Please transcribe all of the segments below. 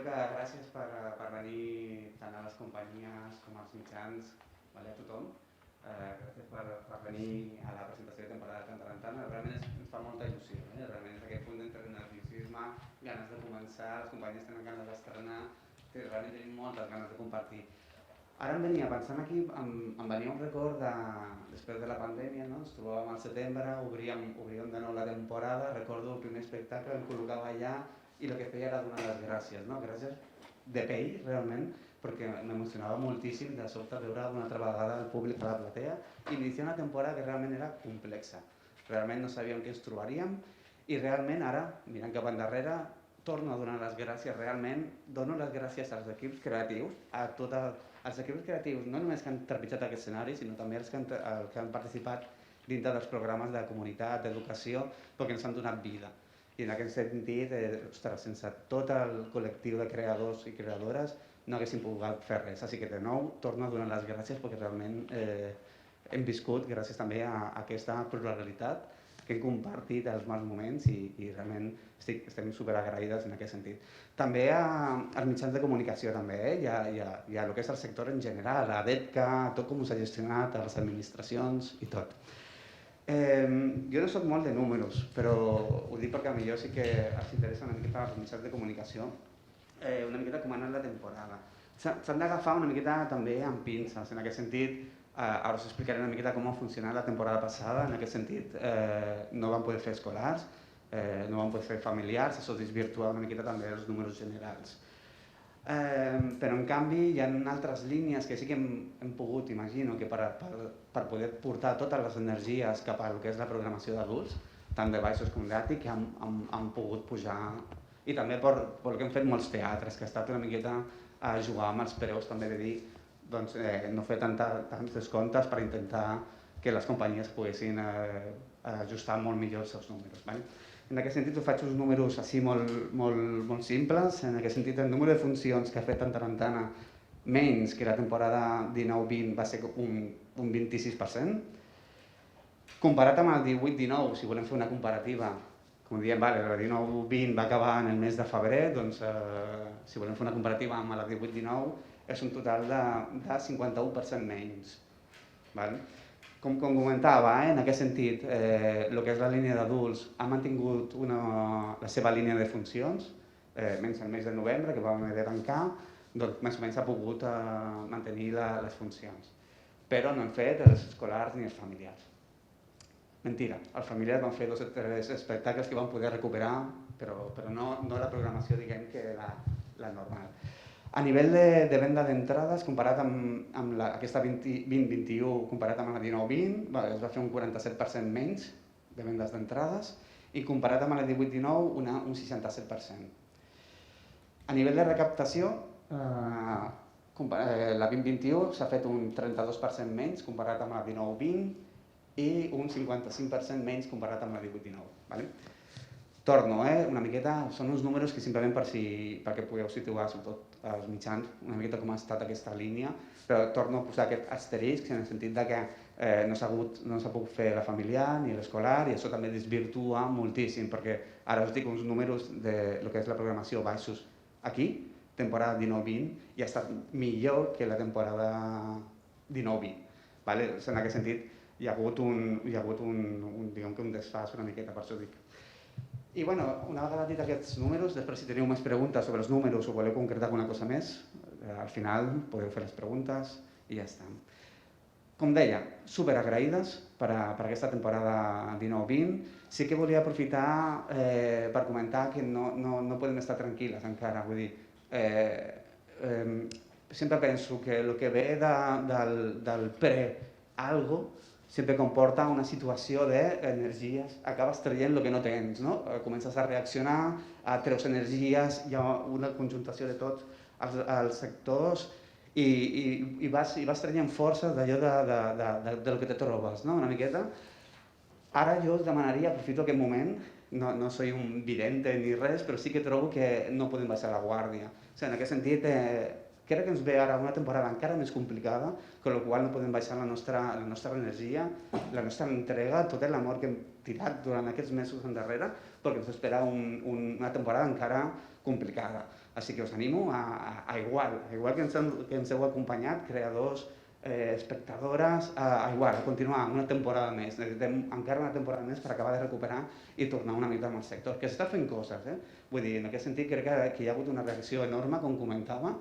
que gràcies per venir tant a les companyies com als mitjans, a tothom. Gràcies per venir a la presentació de temporada de Tarantana. Realment ens fa molta il·lusió. Realment és aquest punt d'entre nerviosisme, ganes de començar, les companyies tenen ganes d'estrenar, realment tenim moltes ganes de compartir. Ara em venia pensant aquí, em venia un record després de la pandèmia, no? Ens trobàvem al setembre, obríem de nou la temporada, recordo el primer espectacle, em col·locava allà i el que feia era donar les gràcies, no? Gràcies de pell, realment, perquè m'emocionava moltíssim de sobte veure una altra vegada el públic a la platea i iniciar una temporada que realment era complexa. Realment no sabíem què ens trobaríem i realment ara, mirant cap endarrere, torno a donar les gràcies, realment dono les gràcies als equips creatius, a tots els equips creatius, no només que han trepitjat aquest escenari, sinó també els que han participat dintre dels programes de comunitat, d'educació, perquè ens han donat vida. I en aquest sentit, sense tot el col·lectiu de creadors i creadores no haguéssim pogut fer res. Així que de nou torno a donar les gràcies perquè realment hem viscut gràcies també a aquesta pluralitat que hem compartit els mals moments i realment estem superagraïdes en aquest sentit. També als mitjans de comunicació també, i a el que és el sector en general, a DEPCA, tot com s'ha gestionat, a les administracions i tot. Jo no soc molt de números, però ho dic perquè potser sí que els interessa una miqueta els mitjans de comunicació, una miqueta com ha anat la temporada. S'han d'agafar una miqueta també amb pinces, en aquest sentit. Ara us explicaré una miqueta com ha funcionat la temporada passada, en aquest sentit no vam poder fer escolars, no vam poder fer familiars, això desvirtua una miqueta també els números generals. Però en canvi hi ha altres línies que sí que hem pogut, imagino, que per poder portar totes les energies cap al que és la programació d'adults, tant de baixos com d'àtic, que han pogut pujar, i també perquè hem fet molts teatres, que ha estat una miqueta a jugar amb els preus, també de dir, doncs, no fer tants descomptes per intentar que les companyies poguessin ajustar molt millor els seus números. En aquest sentit us faig uns números així molt simples. En aquest sentit el número de funcions que ha fet Tarantana menys que la temporada 19-20 va ser un 26%. Comparat amb el 18-19, si volem fer una comparativa, com diem, la 19-20 va acabar en el mes de febrer, doncs si volem fer una comparativa amb la 18-19 és un total de 51% menys. Com comentava, en aquest sentit, el que és la línia d'adults ha mantingut la seva línia de funcions, menys el mes de novembre, que vam haver de tancar, doncs més o menys ha pogut mantenir les funcions. Però no han fet els escolars ni els familiars. Mentira, els familiars van fer 2 o 3 espectacles que van poder recuperar, però no la programació, diguem, que la normal. A nivell de venda d'entrades, comparat amb aquesta 20-21, comparat amb la 19-20, es va fer un 47% menys de vendes d'entrades i comparat amb la 18-19, un 67%. A nivell de recaptació, la 20-21 s'ha fet un 32% menys comparat amb la 19-20 i un 55% menys comparat amb la 18-19. Torno, una miqueta, són uns números que simplement perquè pugueu situar, sobretot als mitjans, una miqueta com ha estat aquesta línia, però torno a posar aquest asterisc en el sentit que no s'ha pogut fer la familiar ni l'escolar i això també desvirtua moltíssim, perquè ara us dic uns números del que és la programació baixos aquí, temporada 19-20, i ha estat millor que la temporada 19-20. En aquest sentit, hi ha hagut un desfàs una miqueta, per això dic. I una vegada dit aquests números, després si teniu més preguntes sobre els números o voleu concretar alguna cosa més, al final podeu fer les preguntes i ja està. Com deia, superagraïdes per aquesta temporada 19-20. Sí que volia aprofitar per comentar que no podem estar tranquil·les encara, vull dir, sempre penso que el que ve del pre-algo sempre comporta una situació d'energies, acabes traient el que no tens, no? Comences a reaccionar, treus energies, hi ha una conjuntació de tots els sectors i vas traient forces d'allò del que te trobes, no? Una miqueta. Ara jo us demanaria, aprofito aquest moment, no soy un vidente ni res, però sí que trobo que no podem baixar la guàrdia. En aquest sentit, crec que ens ve ara una temporada encara més complicada, amb la qual no podem baixar la nostra energia, la nostra entrega, tot l'amor que hem tirat durant aquests mesos endarrere, perquè ens espera una temporada encara complicada. Així que us animo a igual que ens heu acompanyat, creadors, espectadores, igual, a continuar una temporada més. Necessitem encara una temporada més per acabar de recuperar i tornar una mica amb el sector, que s'està fent coses. Vull dir, en aquest sentit crec que hi ha hagut una reacció enorme, com comentava,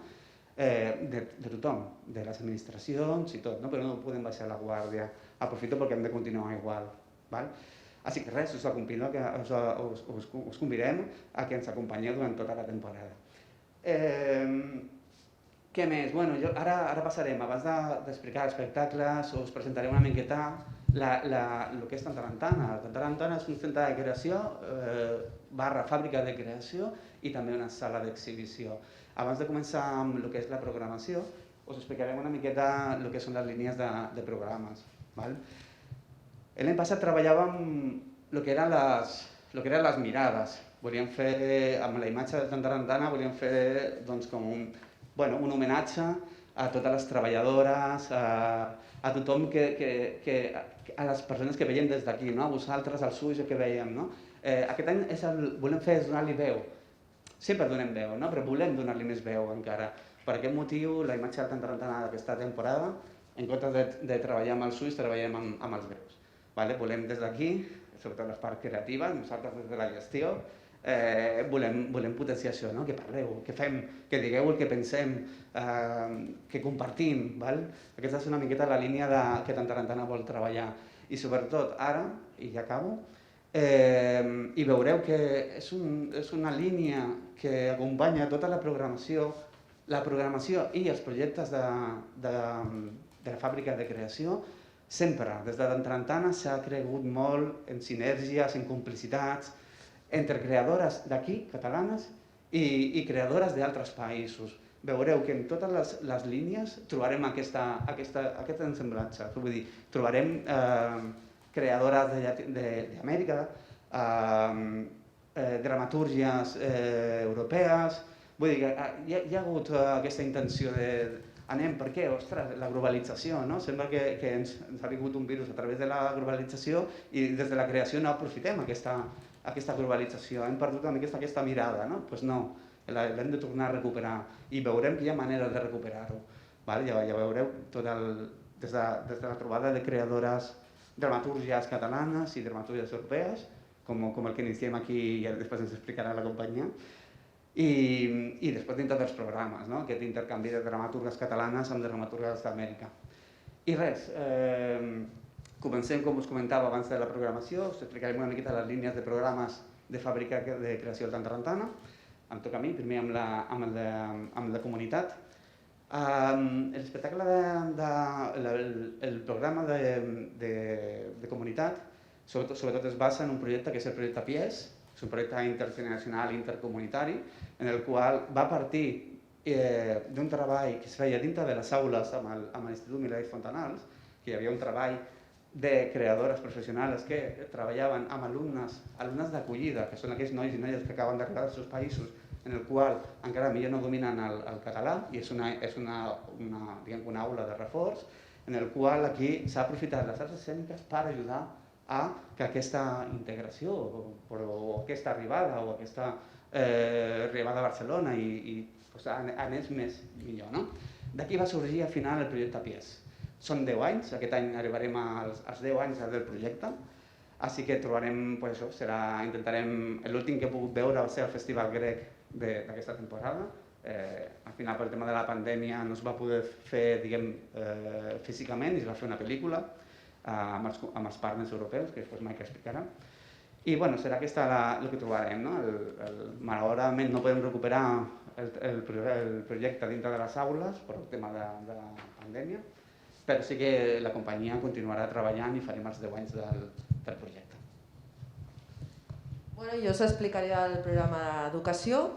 de tothom, de les administracions i tot, no? Però no podem baixar la guàrdia. Aprofito perquè hem de continuar igual. Val? Així que res, us convidem a que ens acompanyeu durant tota la temporada. Què més? Bueno, ara passarem, abans d'explicar espectacles, us presentaré una miqueta el que és Tantarantana. Tantarantana és un centre de creació, barra fàbrica de creació i també una sala d'exhibició. Abans de començar amb el que és la programació, us explicarem una miqueta el que són les línies de programes. L'any passat treballàvem el que eren les mirades. Volíem fer, amb la imatge de Tantarantana, volíem fer com un homenatge a totes les treballadores, a tothom, a les persones que veiem des d'aquí, a vosaltres, als ulls que veiem. Aquest any volem fer donar-li veu. Sempre donem veu, però volem donar-li més veu encara. Per aquest motiu, la imatge de Tantarantana d'aquesta temporada, en comptes de treballar amb els ulls, treballem amb els veus. Volem des d'aquí, sobretot les parts creatives, nosaltres des de la gestió, volem potenciar això, que parleu, que fem, que digueu el que pensem, que compartim. Aquesta és una miqueta la línia que Tantarantana vol treballar. I sobretot ara, i ja acabo, i veureu que és una línia que acompanya tota la programació i els projectes de la fàbrica de creació. Sempre, des de Tantarantana, s'ha cregut molt en sinergies, en complicitats, entre creadores d'aquí, catalanes, i creadores d'altres països. Veureu que en totes les línies trobarem aquest ensemblatge. Vull dir, trobarem creadores d'Amèrica, dramatúrgies europees. Vull dir que hi ha hagut aquesta intenció de anem, per què? Ostres, la globalització, no? Sembla que ens ha vingut un virus a través de la globalització i des de la creació no aprofitem aquesta globalització. Hem perdut una mica aquesta mirada, no? Doncs no, l'hem de tornar a recuperar i veurem que hi ha maneres de recuperar-ho. Ja veureu des de la trobada de creadores dramatúrgies catalanes i dramatúrgies europees, com el que iniciem aquí i després ens explicarà la companyia, i després dintre dels programes, aquest intercanvi de dramaturgues catalanes amb dramaturgues d'Amèrica. I res, comencem, com us comentava abans de la programació, us explicarem una miqueta les línies de programes de fàbrica de creació del Tantarantana. Em toca a mi, primer amb la comunitat. L'espectacle, el programa de comunitat, sobretot es basa en un projecte que és el projecte PIES, és un projecte intergeneracional intercomunitari, en el qual va partir d'un treball que es feia dintre de les aules amb l'Institut Milà i Fontanals, que hi havia un treball de creadores professionals que treballaven amb alumnes d'acollida, que són aquells nois i noies que acaben d'arribar als seus països, en el qual encara millor no dominen el català, i és una aula de reforç, en el qual aquí s'ha aprofitat les arts escèniques per ajudar a que aquesta integració o aquesta arribada o aquesta arribada a Barcelona anés més millor. D'aquí va sorgir al final el projecte PIES. Són 10 anys, aquest any arribarem als 10 anys del projecte, així que trobarem, intentarem, l'últim que he pogut veure va ser el Festival Grec d'aquesta temporada. Al final, pel tema de la pandèmia, no es va poder fer físicament i es va fer una pel·lícula amb els partners europeus, que després Mike explicarà. I serà aquest el que trobarem. Malauradament no podem recuperar el projecte dintre de les aules per el tema de la pandèmia, però sí que la companyia continuarà treballant i farem els 10 anys del projecte. Jo us explicaré el programa d'educació.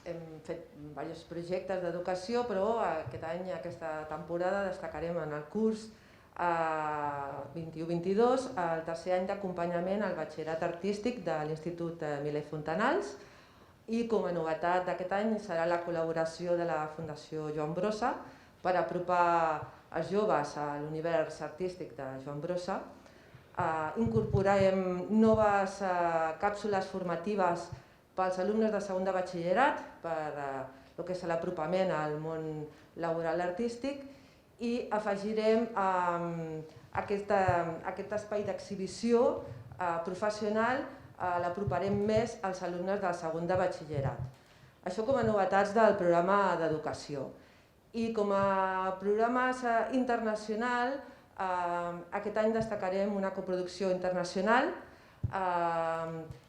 Hem fet diversos projectes d'educació, però aquest any, aquesta temporada, destacarem en el curs 21-22 el tercer any d'acompanyament al batxillerat artístic de l'Institut Milà i Fontanals, i com a novetat d'aquest any serà la col·laboració de la Fundació Joan Brossa per apropar els joves a l'univers artístic de Joan Brossa. Incorporarem noves càpsules formatives pels alumnes de segon de batxillerat, per el que és l'apropament al món laboral artístic, i afegirem aquest espai d'exhibició professional, l'aproparem més als alumnes del segon de batxillerat. Això com a novetats del programa d'educació. I com a programes internacional, aquest any destacarem una coproducció internacional,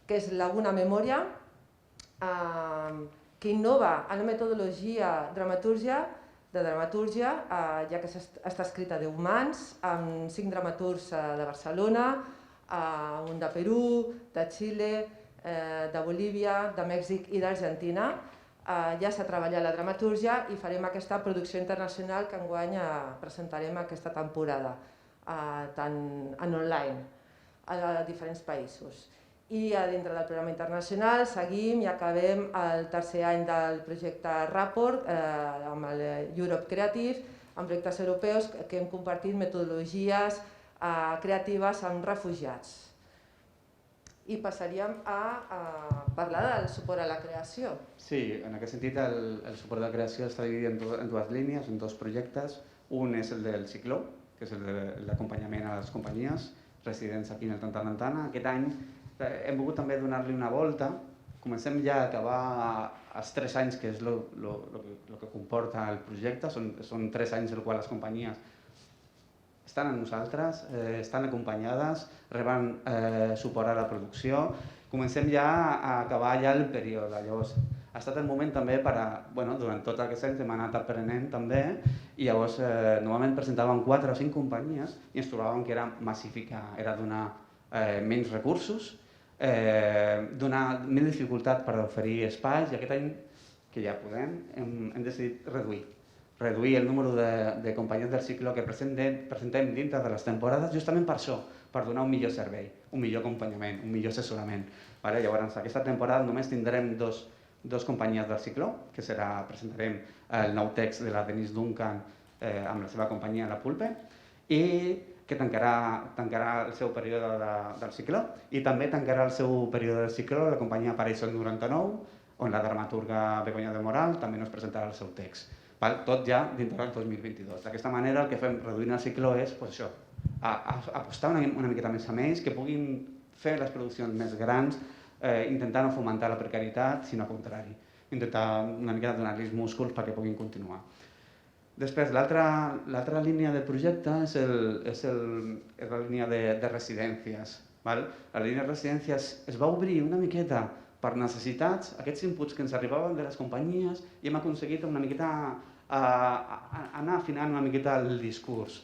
que és Laguna Memoria, que innova en la metodologia de dramatúrgia, ja que està escrita a 10 mans, amb 5 dramaturgs de Barcelona, un de Perú, de Xile, de Bolívia, de Mèxic i d'Argentina. Ja s'ha treballat la dramatúrgia i farem aquesta producció internacional que enguany presentarem aquesta temporada, tant en online, a diferents països. I dintre del programa internacional seguim i acabem el tercer any del projecte Rapport amb el Europe Creative, amb projectes europeus que hem compartit metodologies creatives amb refugiats. I passaríem a parlar del suport a la creació. Sí, en aquest sentit el suport a la creació està dividit en dues línies, en dos projectes. Un és el del Cicló, que és el de l'acompanyament a les companyies residents aquí en el Tantarantana. Aquest any hem volgut també donar-li una volta. Comencem ja a acabar els 3 anys, que és el que comporta el projecte. Són 3 anys en els quals les companyies estan amb nosaltres, estan acompanyades, reben suport a la producció. Comencem ja a acabar ja el període. Llavors, ha estat el moment també per durant tots aquests anys hem anat aprenent també i llavors normalment presentàvem 4 o 5 companyies i ens trobàvem que era massificar, era donar menys recursos, donar més dificultat per oferir espais i aquest any, que ja podem, hem decidit reduir el número de companyies del Cicló que presentem dintre de les temporades justament per això, per donar un millor servei, un millor acompanyament, un millor assessorament. Llavors, aquesta temporada només tindrem dos companyies del Cicló, que presentarem el nou text de la Denise Duncan amb la seva companyia La Pulpe, i que tancarà el seu període del Cicló, i també tancarà el seu període del Cicló la companyia Paraíso 99, on la dramaturga Begoña de Moral també nos presentarà el seu text. Tot ja dintre del 2022. D'aquesta manera el que fem reduint el Cicló és això, apostar una miqueta més a ells, que puguin fer les produccions més grans, intentar no fomentar la precarietat, sinó al contrari, intentar una miqueta donar-los músculs perquè puguin continuar. Després, l'altra línia del projecte és la línia de residències. La línia de residències es va obrir una miqueta per necessitats, aquests inputs que ens arribaven de les companyies, i hem aconseguit una miqueta anar afinant una miqueta el discurs.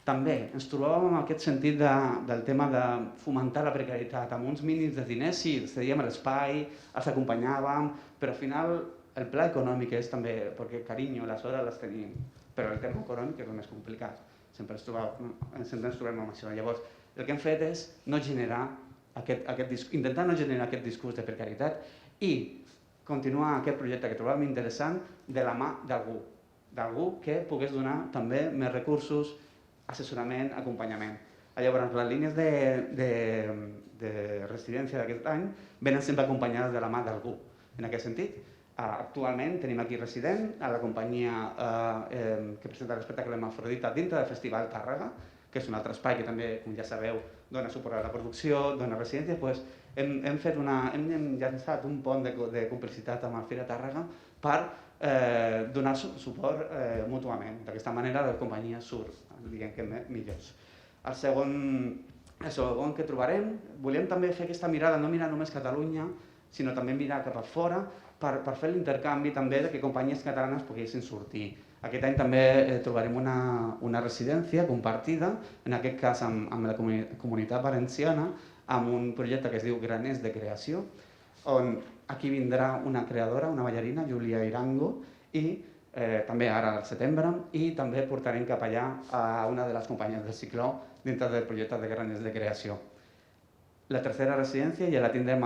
També ens trobàvem en aquest sentit del tema de fomentar la precarietat, amb uns mínims de diners, sí, els cedíem a l'espai, els acompanyàvem, però al final el pla econòmic és també, perquè carinyo, les hores les tenim, però el tema econòmic és el més complicat, sempre ens trobem amb això. Llavors, el que hem fet és intentar no generar aquest discurs de precarietat i continuar aquest projecte que trobàvem interessant de la mà d'algú que pogués donar també més recursos, assessorament, acompanyament. Llavors, les línies de residència d'aquest any venen sempre acompanyades de la mà d'algú. En aquest sentit, actualment tenim aquí resident a la companyia que presenta l'espectacle Hermafrodita dintre del Festival Tàrrega, que és un altre espai que també, com ja sabeu, dona suport a la producció, dona residència. Hem llançat un pont de complicitat amb el Fira Tàrrega per donar suport mútuament. D'aquesta manera la companyia surt, diguem que millors. El segon que trobarem, volem també fer aquesta mirada, no mirar només Catalunya, sinó també mirar cap a fora per fer l'intercanvi també que companyies catalanes poguessin sortir. Aquest any també trobarem una residència compartida, en aquest cas amb la comunitat valenciana, amb un projecte que es diu Graners de Creació, on aquí vindrà una creadora, una ballarina, Júlia Irango, i també ara al setembre, i també portarem cap allà a una de les companyies del Cicló dintre del projecte de Graners de Creació. La tercera residència ja la tindrem,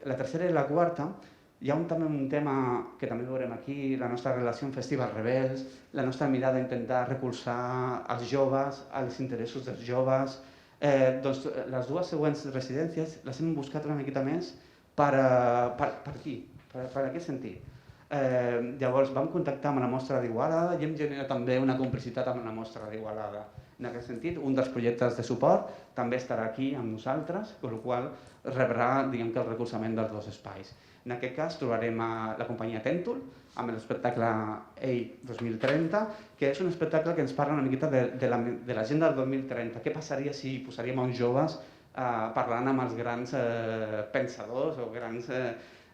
la tercera i la quarta, hi ha també un tema que també veurem aquí, la nostra relació amb festivals rebels, la nostra mirada a intentar recolzar els joves, els interessos dels joves. Les dues següents residències les hem buscat una miqueta més Per aquí, per aquest sentit. Llavors vam contactar amb la Mostra d'Igualada i hem generat també una complicitat amb la Mostra d'Igualada. En aquest sentit, un dels projectes de suport també estarà aquí amb nosaltres, amb la qual cosa rebrà el recolzament dels dos espais. En aquest cas trobarem la companyia Tèntol amb l'espectacle EI 2030, que és un espectacle que ens parla una miqueta de l'agenda del 2030. Què passaria si posaríem uns joves parlant amb els grans pensadors o grans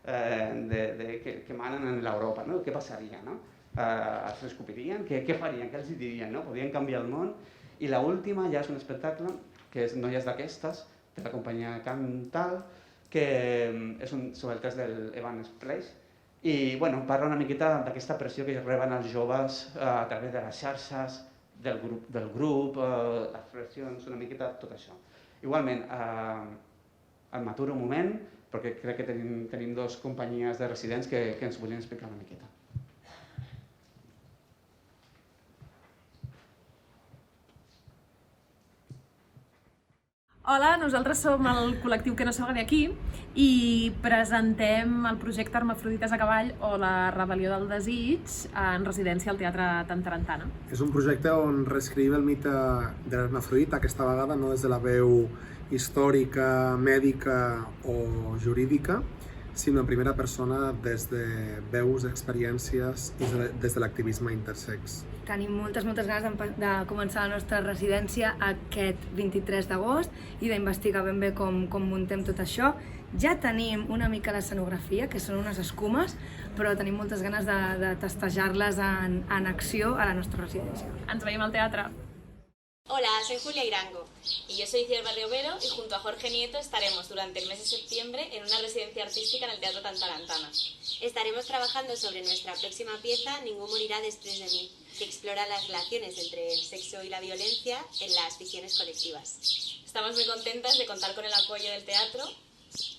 que manen en l'Europa? Què passaria? Els escopirien? Què farien? Què els dirien? Podrien canviar el món? I l'última ja és un espectacle que és Noies d'aquestes, de la companyia Cantal, que és sobre el test del Evans Place i parla una miqueta d'aquesta pressió que reben els joves a través de les xarxes, del grup, les pressions, una miqueta tot això. Igualment, em m'aturo un moment perquè crec que tenim dues companyies de residents que ens volien explicar una miqueta. Hola, nosaltres som el col·lectiu Que no salga de aquí i presentem el projecte Hermafrodites a cavall o la rebel·lió del desig en residència al Teatre Tantarantana. És un projecte on reescrivim el mite de l'hermafrodita, aquesta vegada no des de la veu històrica, mèdica o jurídica, sinó en primera persona des de veus, experiències i des de l'activisme intersex. Tenim moltes ganes de començar la nostra residència aquest 23 d'agost i d'investigar ben bé com muntem tot això. Ja tenim una mica l'escenografia, que són unes escumes, però tenim moltes ganes de testejar-les en acció a la nostra residència. Ens veiem al teatre! Hola, soy Julia Irango y yo soy Ciel Barriobero y junto a Jorge Nieto estaremos durante el mes de septiembre en una residencia artística en el Teatro Tantarantana. Estaremos trabajando sobre nuestra próxima pieza, Ningún morirá después de mí, que explora las relaciones entre el sexo y la violencia en las ficciones colectivas. Estamos muy contentas de contar con el apoyo del teatro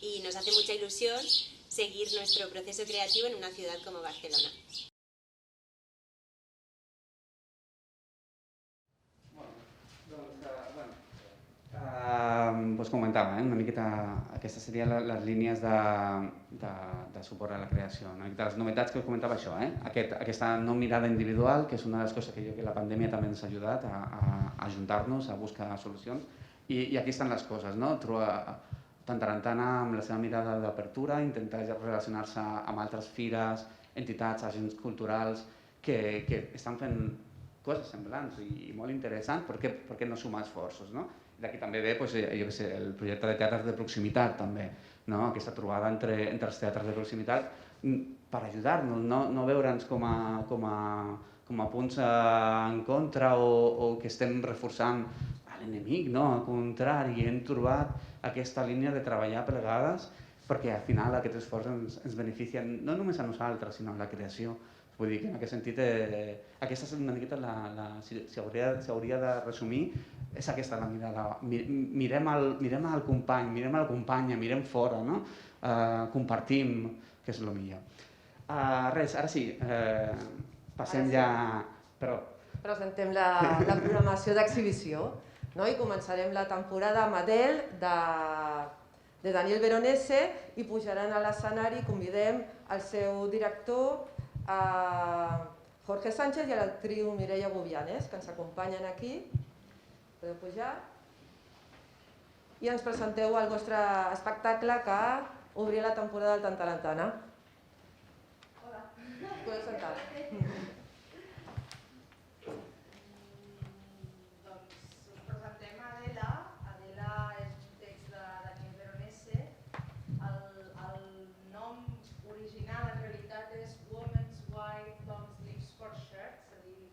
y nos hace mucha ilusión seguir nuestro proceso creativo en una ciudad como Barcelona. Us comentava, una miqueta, aquestes serien les línies de suport a la creació. Una miqueta les novetats que us comentava això, aquesta no mirada individual, que és una de les coses que la pandèmia també ens ha ajudat a ajuntar-nos, a buscar solucions. I aquí estan les coses, no? Tantarantana amb la seva mirada d'apertura, intentar relacionar-se amb altres fires, entitats, agents culturals que estan fent coses semblants i molt interessants, per què no sumar esforços, no? D'aquí també ve el projecte de teatres de proximitat, també, aquesta trobada entre els teatres de proximitat per ajudar-nos, no veure'ns com a punts en contra o que estem reforçant l'enemic, no, al contrari, hem trobat aquesta línia de treballar plegades perquè al final aquest esforç ens beneficia no només a nosaltres, sinó a la creació. Vull dir que en aquest sentit, aquesta és una miqueta, si hauria de resumir, és aquesta la mirada. Mirem al company, mirem a la companya, mirem fora, compartim, que és el millor. Res, ara sí, passem ja... Presentem la programació d'exhibició i començarem la temporada amb Adele de Daniel Veronese i pujaran a l'escenari, convidem el seu director Jorge Sánchez i a l'actriu Mireia Gubianes, que ens acompanyen aquí. Podeu pujar. I ens presenteu el vostre espectacle que obria la temporada del Tantarantana. Hola. Podeu sentar. Doncs us presentem Adela. Adela és un text de Daniel Veronese. El nom original en realitat és Women's White Long Sleeves for Shirts, és a dir,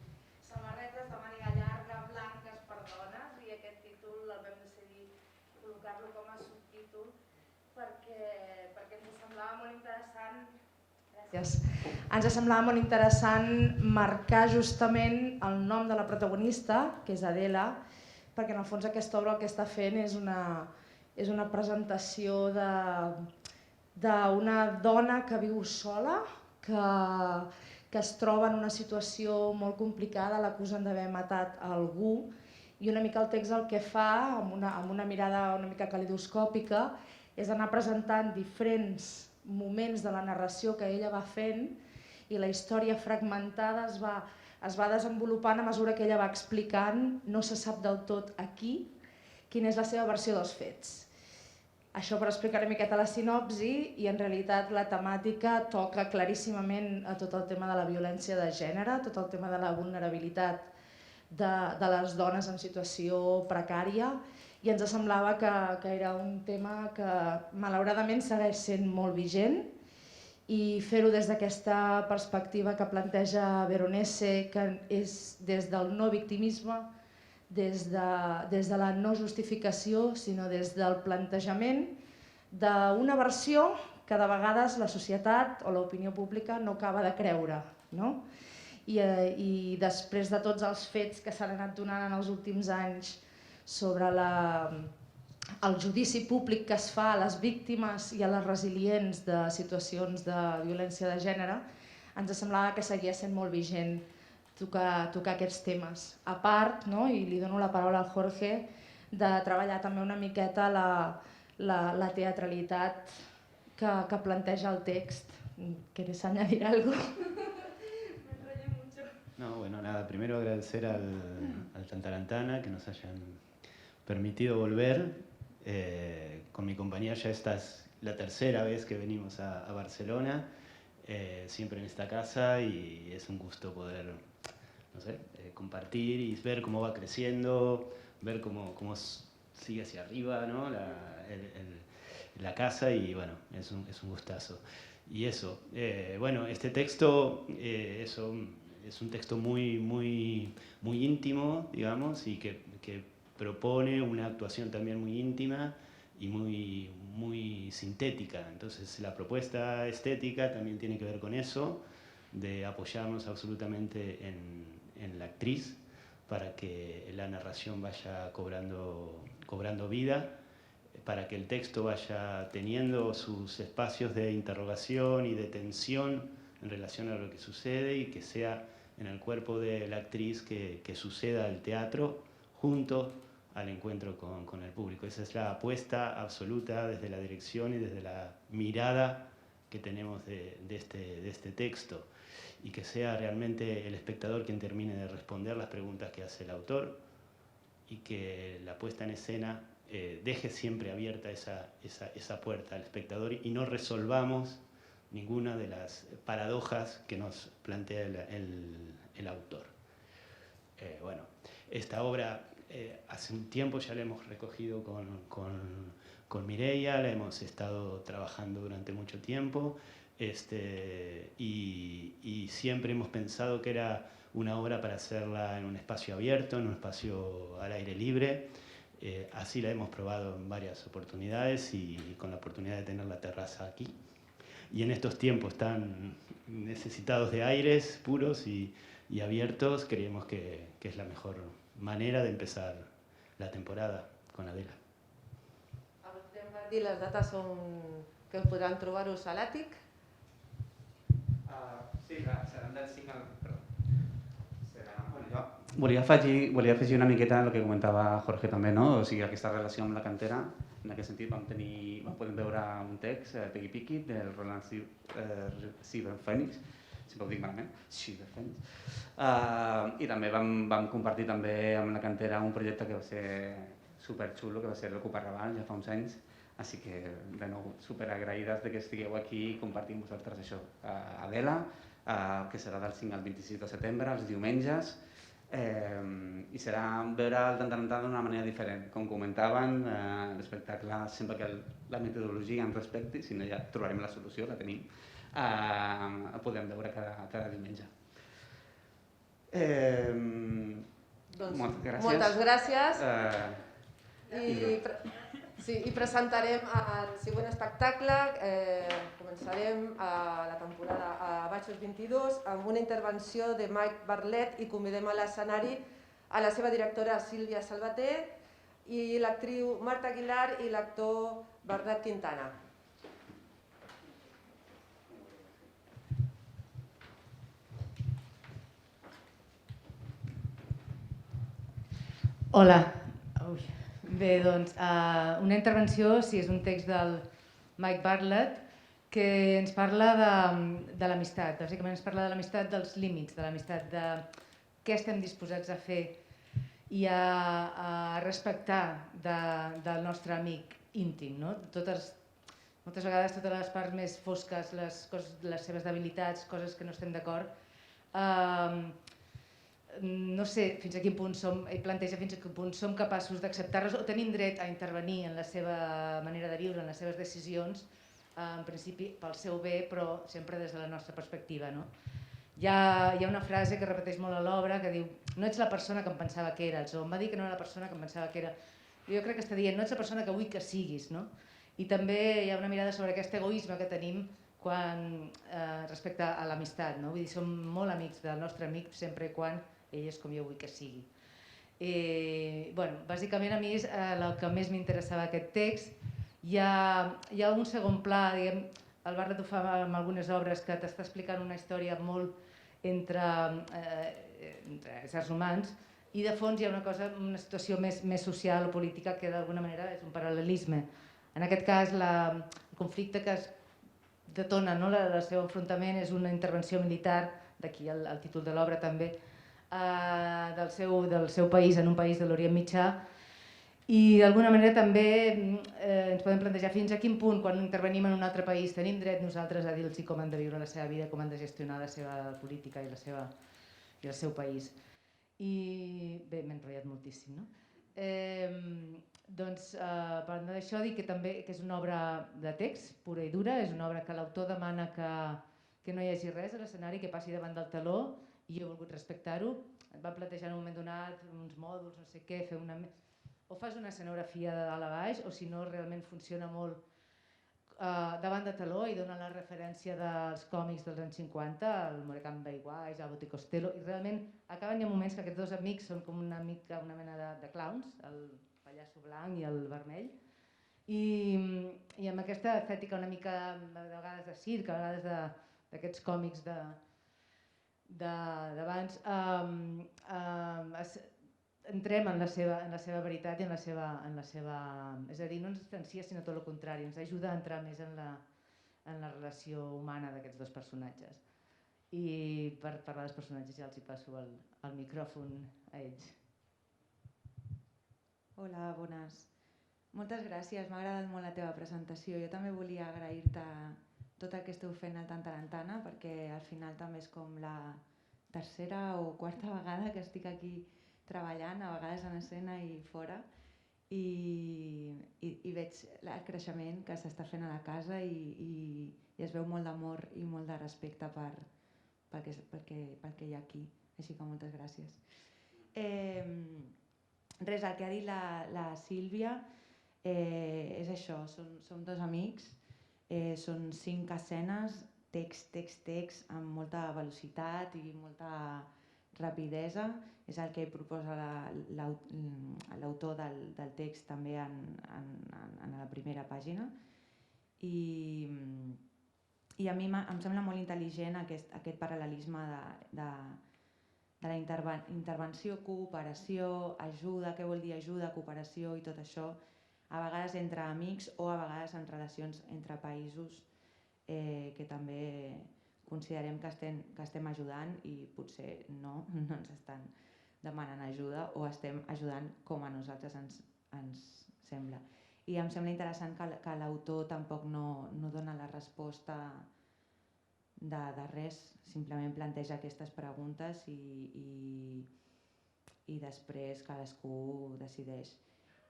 samarretes de màniga llarga, blanques per dones, i aquest títol el vam decidir col·locar-lo com a subtítol perquè ens semblava molt interessant. Gràcies. Ens semblava molt interessant marcar justament el nom de la protagonista, que és Adela, perquè en el fons aquesta obra el que està fent és una presentació d'una dona que viu sola, que es troba en una situació molt complicada, l'acusen d'haver matat algú, i una mica el text el que fa, amb una mirada una mica calidoscòpica, és anar presentant diferents moments de la narració que ella va fent i la història fragmentada es va desenvolupant a mesura que ella va explicant, no se sap del tot aquí, quina és la seva versió dels fets. Això per explicar una miqueta la sinopsi i en realitat la temàtica toca claríssimament a tot el tema de la violència de gènere, tot el tema de la vulnerabilitat de les dones en situació precària i ens semblava que era un tema que malauradament segueix sent molt vigent i fer-ho des d'aquesta perspectiva que planteja Veronese, que és des del no victimisme, des de la no justificació, sinó des del plantejament d'una versió que de vegades la societat o l'opinió pública no acaba de creure. No? I després de tots els fets que s'han anat donant en els últims anys sobre el judici públic que es fa a les víctimes i a les resilients de situacions de violència de gènere, ens semblava que seguia sent molt vigent tocar aquests temes. A part, i li dono la paraula al Jorge, de treballar també una miqueta la teatralitat que planteja el text. ¿Quieres añadir algo? No, bueno, nada, primero agradecer al Tantarantana que nos hayan permitido volver. Con mi compañía ya esta es la tercera vez que venimos a Barcelona, siempre en esta casa, y es un gusto poder, no sé, compartir y ver cómo va creciendo, ver cómo sigue hacia arriba, ¿no? la casa, y bueno, es un gustazo. Y eso, bueno, este texto es un texto muy íntimo, digamos, y que propone una actuación también muy íntima y muy sintética. Entonces la propuesta estética también tiene que ver con eso, de apoyarnos absolutamente en la actriz para que la narración vaya cobrando vida, para que el texto vaya teniendo sus espacios de interrogación y de tensión en relación a lo que sucede, y que sea en el cuerpo de la actriz que suceda el teatro junto al encuentro con el público. Esa es la apuesta absoluta desde la dirección y desde la mirada que tenemos de este texto, y que sea realmente el espectador quien termine de responder las preguntas que hace el autor, y que la puesta en escena deje siempre abierta esa puerta al espectador y no resolvamos ninguna de las paradojas que nos plantea el autor. Bueno, esta obra hace un tiempo ya la hemos recogido con Mireia, la hemos estado trabajando durante mucho tiempo, y siempre hemos pensado que era una obra para hacerla en un espacio abierto, en un espacio al aire libre. Así la hemos probado en varias oportunidades, y con la oportunidad de tener la terraza aquí. Y en estos tiempos tan necesitados de aires puros y abiertos, creemos que es la mejor manera de empezar la temporada con Adela. Em va dir les dates que podran trobar-vos a l'àtic? Sí, seran del 5 al... Perdó. Volia afegir una miqueta el que comentava Jorge també, no? O sigui, aquesta relació amb la cantera. En aquest sentit vam poder veure un text, Peggy Picky, del Roland Siebenfenix, si ho dic malament, Siebenfenix. I també vam compartir també amb la cantera un projecte que va ser superxulo, que va ser l'Ocupa Raval, ja fa uns anys. Així que, de nou, superagraïdes que estigueu aquí i compartim vosaltres això. Adela, que serà del 5 al 26 de setembre, els diumenges, i serà veure el Tantarantana d'una manera diferent. Com comentaven, l'espectacle, sempre que la metodologia ens respecti, si no ja trobarem la solució, la tenim, podem veure cada diumenge. Moltes gràcies. I presentarem el següent espectacle. Començarem la temporada a Baixos 22 amb una intervenció de Mike Bartlett, i convidem a l'escenari a la seva directora Sílvia Salvater i l'actriu Marta Aguilar i l'actor Bernat Quintana. Hola. Bé, doncs, una intervenció, sí, és un text del Mike Bartlett, que ens parla de l'amistat. Bàsicament ens parla de l'amistat, dels límits de l'amistat, de què estem disposats a fer i a respectar del nostre amic íntim. No? Moltes vegades totes les parts més fosques, les seves debilitats, coses que no estem d'acord, no sé fins a quin punt planteja fins a quin punt som capaços d'acceptar-les o tenim dret a intervenir en la seva manera de viure, en les seves decisions, en principi pel seu bé, però sempre des de la nostra perspectiva. No? Hi ha una frase que repeteix molt a l'obra que diu: no ets la persona que em pensava que eres, o em va dir que no era la persona que em pensava que era. Jo crec que està dient: no ets la persona que vull que siguis. No? I també hi ha una mirada sobre aquest egoisme que tenim respecte a l'amistat. No? Vull dir, som molt amics del nostre amic sempre i quan ell és com jo vull que sigui. Bàsicament a mi és el que més m'interessava aquest text. Hi ha un segon pla, diguem, el Bartlett ho fa amb algunes obres, que t'està explicant una història molt entre éssers humans, i de fons hi ha una situació més social o política que d'alguna manera és un paral·lelisme. En aquest cas, el conflicte que es detona, el seu enfrontament, és una intervenció militar, d'aquí el títol de l'obra també, del seu país, en un país de l'Orient Mitjà, i d'alguna manera també ens podem plantejar fins a quin punt, quan intervenim en un altre país, tenim dret nosaltres a dir-los com han de viure la seva vida, com han de gestionar la seva política i el seu país. I bé, m'he enrotllat moltíssim, no? Doncs, parlant d'això, dic que també és una obra de text pura i dura, és una obra que l'autor demana que no hi hagi res a l'escenari, que passi davant del teló, i jo he volgut respectar-ho. Em va plantejar en un moment donat uns mòduls, no sé què, o fas una escenografia de dalt a baix, o si no realment funciona molt davant de taló i dona la referència dels còmics dels anys 50, el Murakami Baiwai, Abbott i Costello, i realment acaben hi ha moments que aquests dos amics són com una mena de clowns, el pallasso blanc i el vermell, i amb aquesta estètica una mica de vegades de circ, a vegades d'aquests còmics d'abans, entrem en la seva veritat i en la seva... És a dir, no ens distancia, sinó tot el contrari, ens ajuda a entrar més en la relació humana d'aquests dos personatges. I per parlar dels personatges ja els hi passo el micròfon a ells. Hola, bones. Moltes gràcies, m'ha agradat molt la teva presentació. Jo també volia agrair-te tot el que esteu fent al Tantarantana, perquè al final també és com la tercera o quarta vegada que estic aquí treballant, a vegades en escena i fora, i veig el creixement que s'està fent a la casa i es veu molt d'amor i molt de respecte pel que hi ha aquí. Així que moltes gràcies. Res, el que ha dit la Sílvia és això, som dos amics, són 5 escenes, text, amb molta velocitat i molta rapidesa, és el que proposa l'autor del text també en la primera pàgina, i a mi em sembla molt intel·ligent aquest paral·lelisme de la intervenció, cooperació, ajuda, què vol dir ajuda, cooperació i tot això, a vegades entre amics o a vegades en relacions entre països que també considerem que estem ajudant i potser no ens estan demanant ajuda o estem ajudant com a nosaltres ens sembla. I em sembla interessant que l'autor tampoc no dona la resposta de res, simplement planteja aquestes preguntes i després cadascú decideix.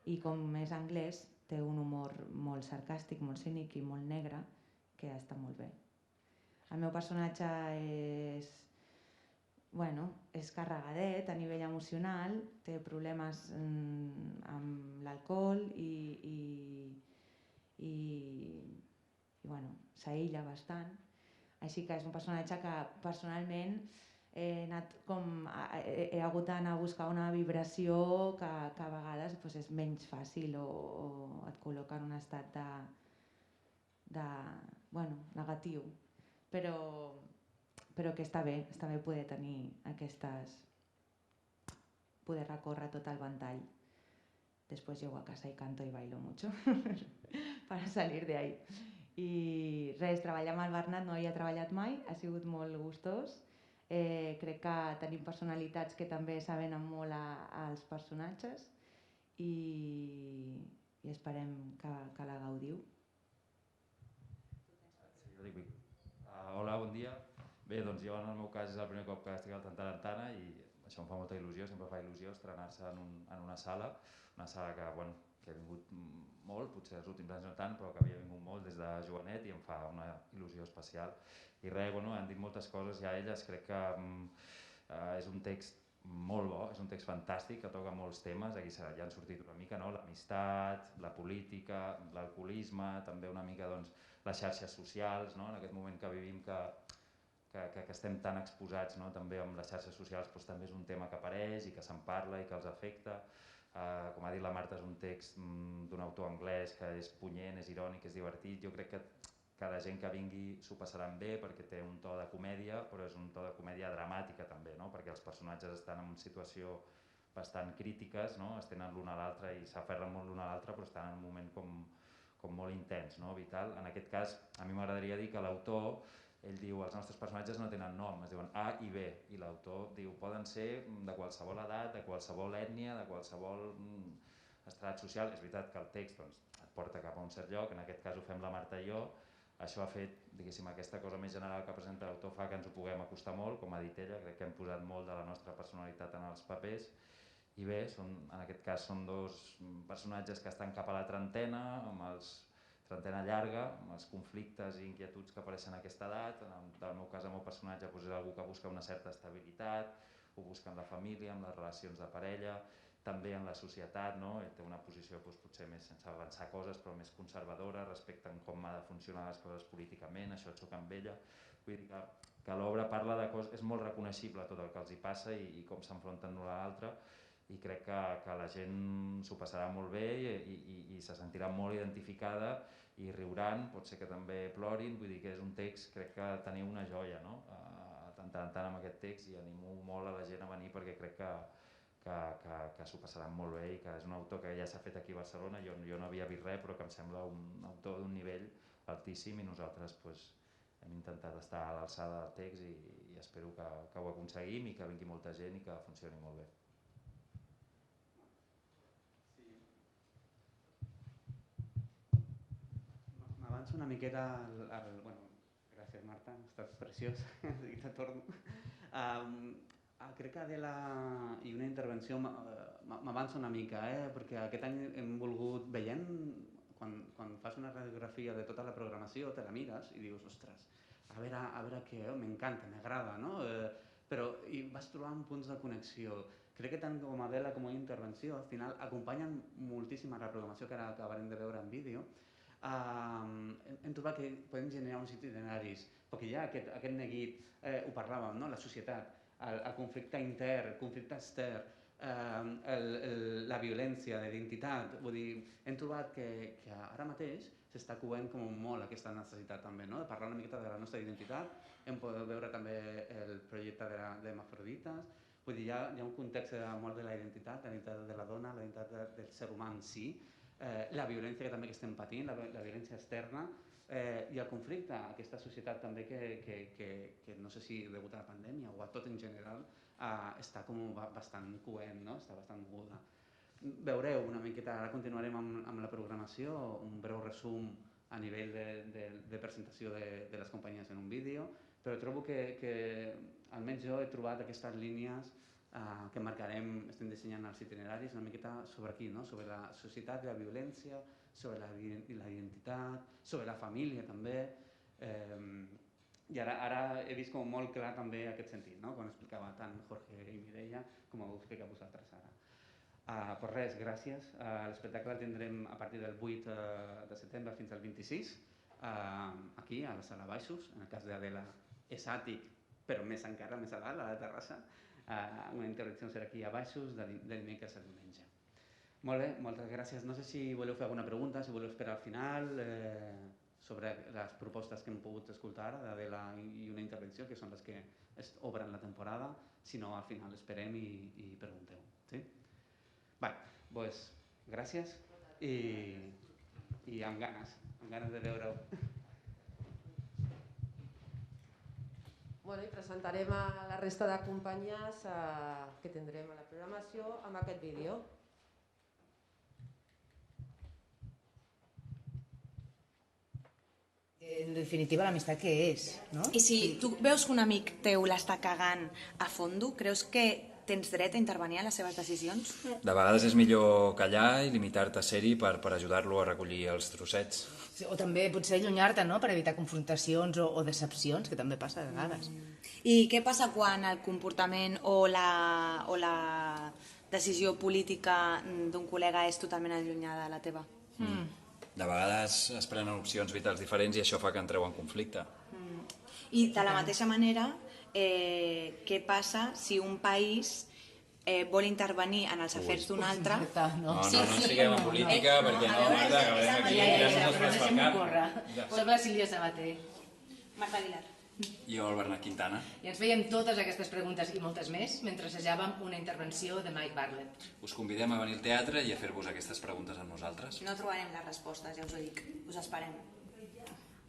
I com és anglès, té un humor molt sarcàstic, molt cínic i molt negre, que està molt bé. El meu personatge és carregadet a nivell emocional, té problemes amb l'alcohol i s'aïlla bastant. Així que és un personatge que personalment he hagut d'anar a buscar una vibració que a vegades és menys fàcil o et col·loca en un estat negatiu, però que està bé poder tenir poder recórrer tot el ventall. Después llego a casa y canto y bailo mucho para salir de ahí. I res, treballar amb el Bernat no havia treballat mai, ha sigut molt gustós. Crec que tenim personalitats que també s'avenen molt als personatges i esperem que la gaudiu. Hola, bon dia. Bé, doncs jo en el meu cas és el primer cop que estic al Tantarantana i això em fa molta il·lusió, sempre fa il·lusió estrenar-se en una sala que he vingut molt, potser els últims anys no tant, però que havia vingut molt des de jovenet i em fa una il·lusió especial. I res, han dit moltes coses ja elles, crec que és un text molt bo, és un text fantàstic que toca molts temes, aquí ja han sortit una mica, l'amistat, la política, l'alcoholisme, també una mica les xarxes socials, en aquest moment que vivim que estem tan exposats també amb les xarxes socials, també és un tema que apareix i que se'n parla i que els afecta. Com ha dit la Marta, és un text d'un autor anglès que és punyent, és irònic, és divertit. Jo crec que la gent que vingui s'ho passaran bé perquè té un to de comèdia, però és un to de comèdia dramàtica també, perquè els personatges estan en una situació bastant crítiques, es tenen l'un a l'altre i s'aferren molt l'un a l'altre, però estan en un moment com molt intens, vital. En aquest cas, a mi m'agradaria dir que l'autor, ell diu, els nostres personatges no tenen nom, es diuen A i B, i l'autor diu, poden ser de qualsevol edat, de qualsevol ètnia, de qualsevol estrat social. És veritat que el text et porta cap a un cert lloc, en aquest cas ho fem la Marta i jo, això ha fet, diguéssim, aquesta cosa més general que presenta l'autor fa que ens ho puguem acostar molt, com ha dit ella, crec que hem posat molt de la nostra personalitat en els papers, i bé, en aquest cas són dos personatges que estan cap a la trentena, trentena llarga, amb els conflictes i inquietuds que apareixen a aquesta edat. En el meu cas, el meu personatge és algú que busca una certa estabilitat, ho busca en la família, en les relacions de parella, també en la societat, ell té una posició potser més sense avançar coses, però més conservadora respecte a com ha de funcionar les coses políticament, això xoca amb ella. Vull dir que l'obra parla de coses, és molt reconeixible tot el que els hi passa i com s'enfronten l'un a l'altre, i crec que la gent s'ho passarà molt bé i se sentirà molt identificada i riuran, pot ser que també plorin, vull dir que és un text, crec que teniu una joia, tant amb aquest text, i animo molt a la gent a venir perquè crec que s'ho passaran molt bé i que és un autor que ja s'ha fet aquí a Barcelona, jo no havia vist res, però que em sembla un autor d'un nivell altíssim i nosaltres hem intentat estar a l'alçada del text i espero que ho aconseguim i que vingui molta gent i que funcioni molt bé. M'avanço una miqueta gràcies Marta, ha estat preciós, de torno. Crec que Adela i una intervenció m'avança una mica, perquè aquest any hem volgut, veient, quan fas una radiografia de tota la programació, te la mires i dius, ostres, a veure què, m'encanta, m'agrada, però vas trobant punts de connexió. Crec que tant com Adela com a intervenció, al final acompanyen moltíssima la programació que ara acabarem de veure en vídeo. Hem trobat que podem generar uns itineraris, perquè ja aquest neguit, ho parlàvem, la societat, el conflicte intern, el conflicte extern, la violència, la identitat, vull dir, hem trobat que ara mateix s'està coent com molt aquesta necessitat també, de parlar una miqueta de la nostra identitat. Hem pogut veure també el projecte de Hermafrodites, vull dir, hi ha un context molt de la identitat de la dona, la identitat del ser humà en si, la violència que també estem patint, la violència externa i el conflicte, aquesta societat també que no sé si degut a la pandèmia o a tot en general està com bastant coent, està bastant moguda. Veureu una miqueta, ara continuarem amb la programació, un breu resum a nivell de presentació de les companyies en un vídeo, però trobo que almenys jo he trobat aquestes línies que marcarem, estem dissenyant els itineraris una miqueta sobre aquí, sobre la societat i la violència, sobre la identitat, sobre la família també. I ara he vist com molt clar també aquest sentit, quan explicava tant Jorge i Mireia com ho heu explicat vosaltres ara. Pues res, gràcies. L'espectacle el tindrem a partir del 8 de setembre fins al 26, aquí a la Sala Baixos. En el cas d'Adela és àtic, però més encara, més a dalt, a la terrassa. Una intervenció serà aquí a Baixos, de dimecres a diumenge. Molt bé, moltes gràcies. No sé si voleu fer alguna pregunta, si voleu esperar al final sobre les propostes que hem pogut escoltar ara d'Adela i una intervenció, que són les que obren la temporada. Si no, al final esperem i pregunteu. Sí? Bé, doncs gràcies i amb ganes de veure-ho. Bueno, i presentarem a la resta de companyies que tindrem a la programació amb aquest vídeo. En definitiva, l'amistat què és, no? I si tu veus que un amic teu l'està cagant a fondo, creus que tens dret a intervenir en les seves decisions? De vegades és millor callar i limitar-te a ser-hi per ajudar-lo a recollir els trossets. O també potser allunyar-te, no?, per evitar confrontacions o decepcions, que també passa a vegades. I què passa quan el comportament o la decisió política d'un col·lega és totalment allunyada de la teva? De vegades es prenen opcions vitals diferents i això fa que entreu en conflicte. I de la mateixa manera, què passa si un país vol intervenir en els afers d'un altre? No estiguem en política perquè no, Marta, acabarem aquí tirant-nos els plats pel cap. Soc la Sílvia Sabater. Marta Aguilar. Jo, el Bernat Quintana. I ens fèiem totes aquestes preguntes i moltes més mentre assajàvem una intervenció de Mike Bartlett. Us convidem a venir al teatre i a fer-vos aquestes preguntes amb nosaltres. No trobarem les respostes, ja us ho dic. Us esperem.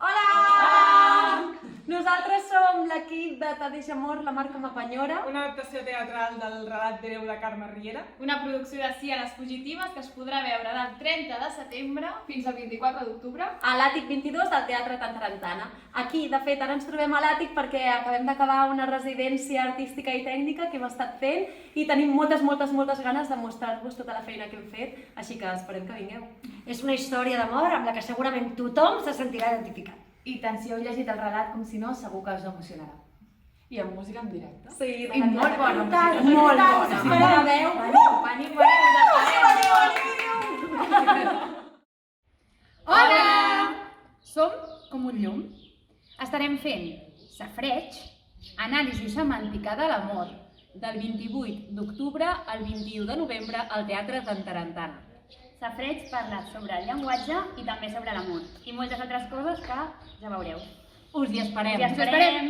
Hola! Hola! Nosaltres som l'equip de T'adeix amor, la Marca Mapanyora. Una adaptació teatral del relat breu de Carme Riera. Una producció de Sí a les Fugitives que es podrà veure del 30 de setembre fins al 24 d'octubre a l'Àtic 22 del Teatre Tantarantana. Aquí, de fet, ara ens trobem a l'Àtic perquè acabem d'acabar una residència artística i tècnica que hem estat fent i tenim moltes ganes de mostrar-vos tota la feina que hem fet, així que esperem que vingueu. És una història d'amor amb la que segurament tothom se sentirà identificat. I tant si heu llegit el relat com si no, segur que us emocionarà. I amb música en directe. Sí, i molt bona música. Molt bona. Veniu, Hola! Som com un llum. Estarem fent safareig, anàlisi semàntica de l'amor, del 28 d'octubre al 21 de novembre al Teatre Tantarantana. Safareig parla sobre el llenguatge i també sobre l'amor. I moltes altres coses que ja veureu. Us hi esperem. Us hi esperem.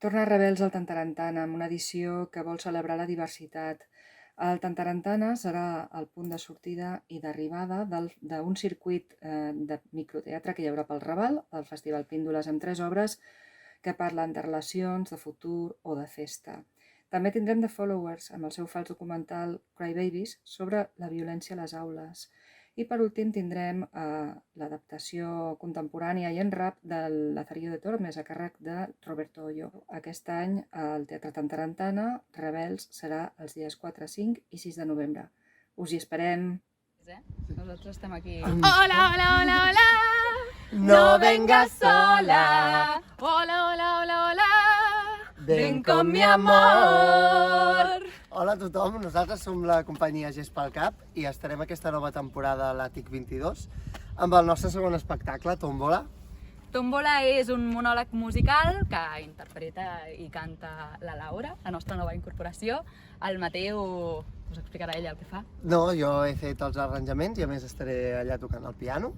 Torna Rebels al Tantarantana, amb una edició que vol celebrar la diversitat. El Tantarantana serà el punt de sortida i d'arribada d'un circuit de microteatre que hi haurà pel Raval, el Festival Píndoles, amb 3 obres que parlen de relacions, de futur o de festa. També tindrem The Followers, amb el seu fals documental Cry Babies, sobre la violència a les aules. I per últim tindrem l'adaptació contemporània i en rap de Lazarillo de Tormes, a càrrec de Roberto Hoyo. Aquest any al Teatre Tantarantana, Rebels serà els dies 4, 5 i 6 de novembre. Us hi esperem! Nosaltres estem aquí. Hola, hola, hola, hola! No vengas sola. Hola, hola, hola, hola! Ven con mi amor. Hola a tothom, nosaltres som la companyia Gest pel Cap i estarem aquesta nova temporada a l'Àtic 22 amb el nostre segon espectacle, Tombola. Tombola és un monòleg musical que interpreta i canta la Laura, la nostra nova incorporació. El Mateu us explicarà ella el que fa. No, jo he fet els arranjaments i a més estaré allà tocant el piano.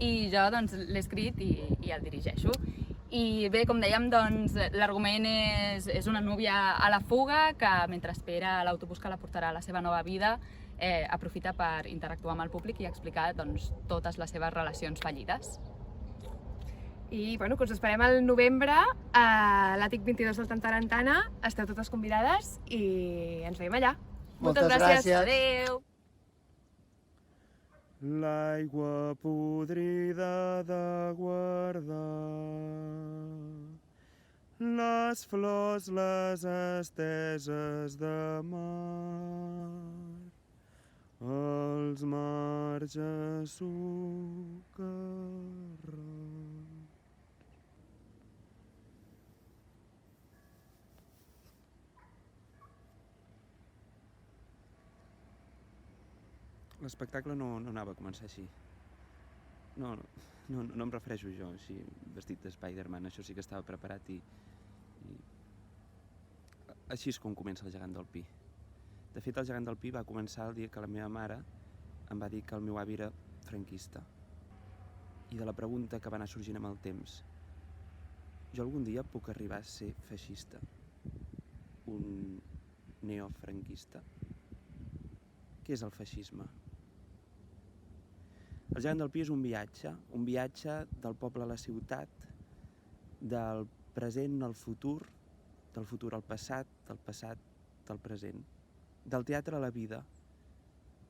I jo doncs l'he escrit i el dirigeixo. I bé, com dèiem, doncs, l'argument és una núvia a la fuga que mentre espera l'autobús que la portarà a la seva nova vida aprofita per interactuar amb el públic i explicar doncs, totes les seves relacions fallides. I bueno, que us esperem al novembre a l'Àtic 22 del Tantarantana. Esteu totes convidades i ens veiem allà. Moltes gràcies. Adéu! L'aigua podrida de guardar, les flors, les esteses de mar, els marges sucarrats. L'espectacle no anava a començar així. No em refereixo jo, així, vestit de Spider-Man, això sí que estava preparat i... Així és com comença el gegant del Pi. De fet, el gegant del Pi va començar el dia que la meva mare em va dir que el meu avi era franquista. I de la pregunta que va anar sorgint amb el temps. Jo algun dia puc arribar a ser feixista? Un neofranquista? Què és el feixisme? El gegant del Pi és un viatge del poble a la ciutat, del present al futur, del futur al passat, del passat al present, del teatre a la vida,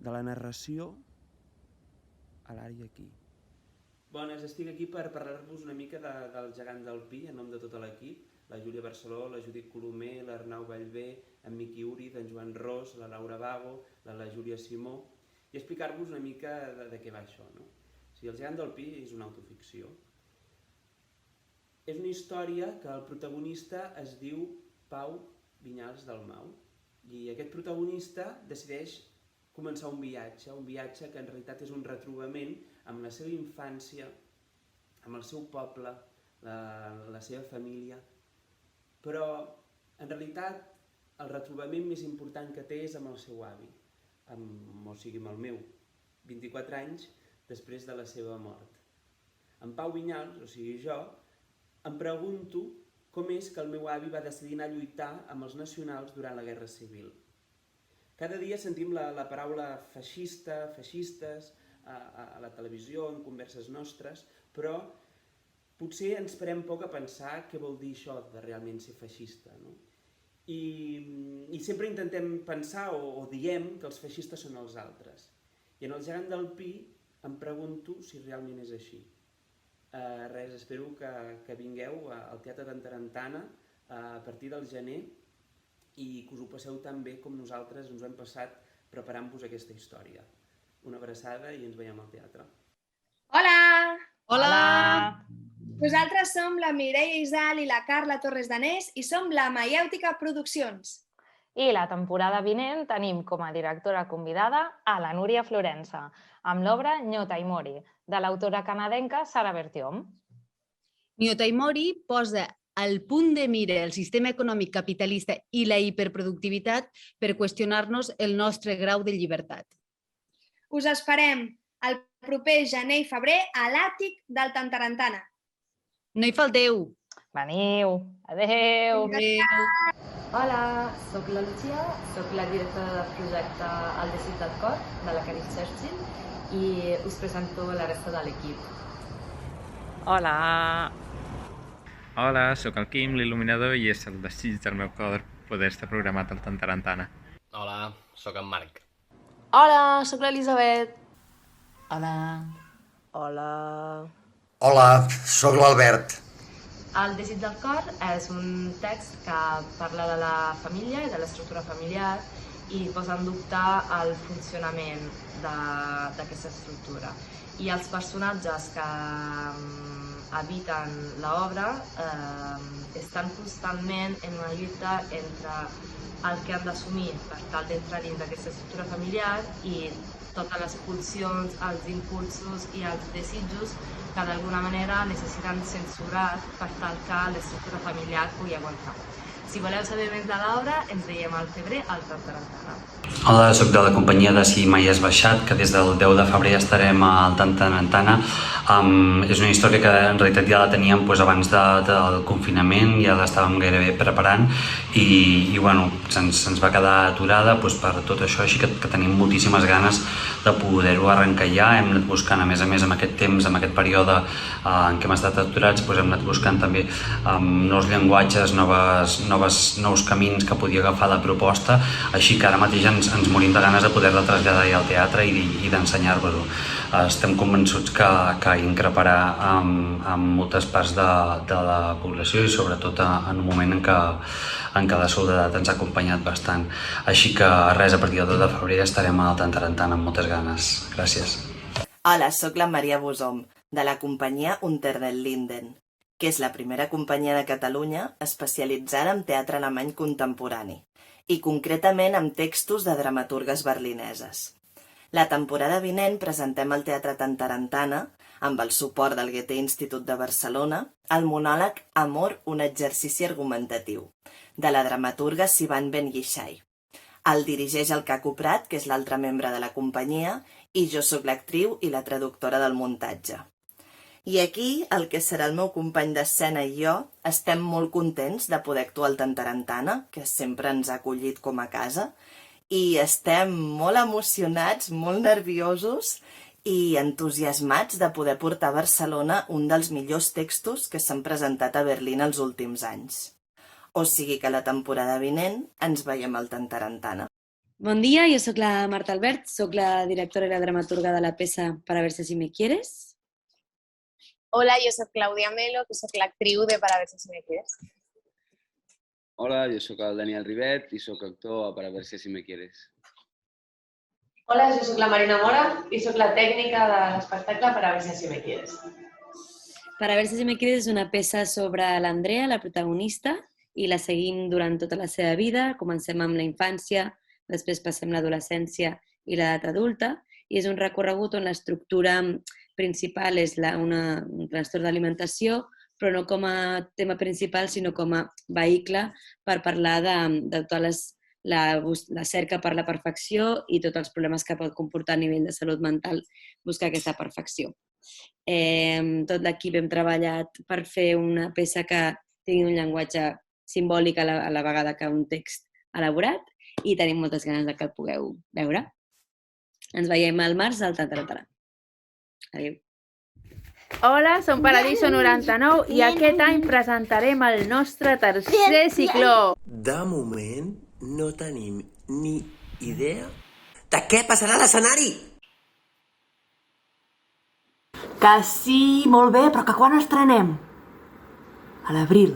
de la narració a l'ara i aquí. Bones, estic aquí per parlar-vos una mica del gegant del Pi, en nom de tot l'equip, la Júlia Barceló, la Judit Colomer, l'Arnau Vallvé, en Miqui Uriz, en Joan Ros, la Laura Vago, la Júlia Simó, i explicar-vos una mica de què va això, no? O sigui, el gegant del Pi és una autoficció. És una història que el protagonista es diu Pau Vinyals Dalmau, i aquest protagonista decideix començar un viatge que en realitat és un retrobament amb la seva infància, amb el seu poble, la seva família, però en realitat el retrobament més important que té és amb el seu avi, o sigui amb el meu, 24 anys després de la seva mort. En Pau Vinyals, o sigui jo, em pregunto com és que el meu avi va decidir anar a lluitar amb els nacionals durant la Guerra Civil. Cada dia sentim la paraula feixista, feixistes, a la televisió, en converses nostres, però potser ens parem poc a pensar què vol dir això de realment ser feixista, no? I sempre intentem pensar o diem que els feixistes són els altres. I en el gegant del Pi em pregunto si realment és així. Res, espero que vingueu al Teatre Tantarantana a partir del gener i que us ho passeu tan bé com nosaltres ens ho hem passat preparant-vos aquesta història. Una abraçada i ens veiem al teatre. Hola! Hola! Nosaltres som la Mireia Isal i la Carla Torres Danés i som la Maièutica Produccions. I la temporada vinent tenim com a directora convidada a la Núria Florença, amb l'obra Nyotaimori, de l'autora canadenca Sara Bertiom. Nyotaimori posa al punt de mira el sistema econòmic capitalista i la hiperproductivitat per qüestionar-nos el nostre grau de llibertat. Us esperem el proper gener i febrer a l'àtic del Tantarantana. No hi falteu! Veniu! Adéu! Hola, soc la Lucía, soc la directora del projecte El desig del cor, de la Carrie Churchill, i us presento la resta de l'equip. Hola! Hola, sóc el Quim, l'il·luminador, i és el desig del meu cor poder estar programat al Tantarantana. Hola, sóc en Marc. Hola, sóc l'Elisabet. Hola. Hola. Hola, sóc l'Albert. El desig del cor és un text que parla de la família i de l'estructura familiar i posa en dubte el funcionament d'aquesta estructura. I els personatges que habiten l'obra estan constantment en una lluita entre el que han d'assumir per tal d'entrar dins d'aquesta estructura familiar i totes les pulsions, els impulsos i els desitjos que d'alguna manera necessiten censurar per tal que l'estructura familiar pugui aguantar. Si voleu saber més de l'obra, ens veiem al febrer al Tantarantana. Hola, soc de la companyia de Si mai has baixat, que des del 10 de febrer estarem al Tantarantana. És una història que en realitat ja la teníem abans del confinament, ja l'estàvem gairebé preparant i se'ns va quedar aturada per tot això, així que tenim moltíssimes ganes de poder-ho arrencar ja. Hem anat buscant, a més amb aquest temps, amb aquest període en què hem estat aturats, hem anat buscant també nous llenguatges, nous camins que podia agafar la proposta, així que ara mateix ens morim de ganes de poder-la traslladar al teatre i d'ensenyar-vos-ho. Estem convençuts que increparà en moltes parts de la població i sobretot en un moment en què la soledat ens ha acompanyat bastant. Així que res, a partir del 2 de febrer estarem al Tantarantana amb moltes ganes. Gràcies. Hola, sóc la Maria Bosom, de la companyia Unter den Linden, que és la primera companyia de Catalunya especialitzada en teatre alemany contemporani i concretament amb textos de dramaturgues berlineses. La temporada vinent presentem al Teatre Tantarantana, amb el suport del Goethe Institut de Barcelona, el monòleg Amor, un exercici argumentatiu, de la dramaturga Sivan Ben Yishai. El dirigeix el Caco Prat, que és l'altre membre de la companyia, i jo sóc l'actriu i la traductora del muntatge. I aquí, el que serà el meu company d'escena i jo, estem molt contents de poder actuar al Tantarantana, que sempre ens ha acollit com a casa, i estem molt emocionats, molt nerviosos i entusiasmats de poder portar a Barcelona un dels millors textos que s'han presentat a Berlín els últims anys. O sigui que la temporada vinent ens veiem al Tantarantana. Bon dia, jo sóc la Marta Albert, sóc la directora i la dramaturga de la peça Para verse si me quieres. Hola, yo soy Claudia Melo, que soy la actriu de Para verse si me quieres. Hola, jo sóc el Daniel Rivet i sóc actor a Para verse si me quieres. Hola, yo soy la Marina Mora y soy la técnica de l'espectacle Para verse si me quieres. Para verse si me quieres és una peça sobre l'Andrea, la protagonista, i la seguim durant tota la seva vida. Comencem amb la infància, després passem l'adolescència i l'edat adulta, i és un recorregut on l'estructura principal és un trastorn d'alimentació, però no com a tema principal, sinó com a vehicle per parlar de tota la cerca per la perfecció i tots els problemes que pot comportar a nivell de salut mental buscar aquesta perfecció. Tot l'equip hem treballat per fer una peça que tingui un llenguatge simbòlic a la vegada que un text elaborat i tenim moltes ganes que el pugueu veure. Ens veiem al març al Tantarantana. Adéu. Hola, som Paradiso 99 i aquest any presentarem el nostre tercer cicló. De moment no tenim ni idea de què passarà a l'escenari. Que sí, molt bé, però que quan estrenem? A l'abril.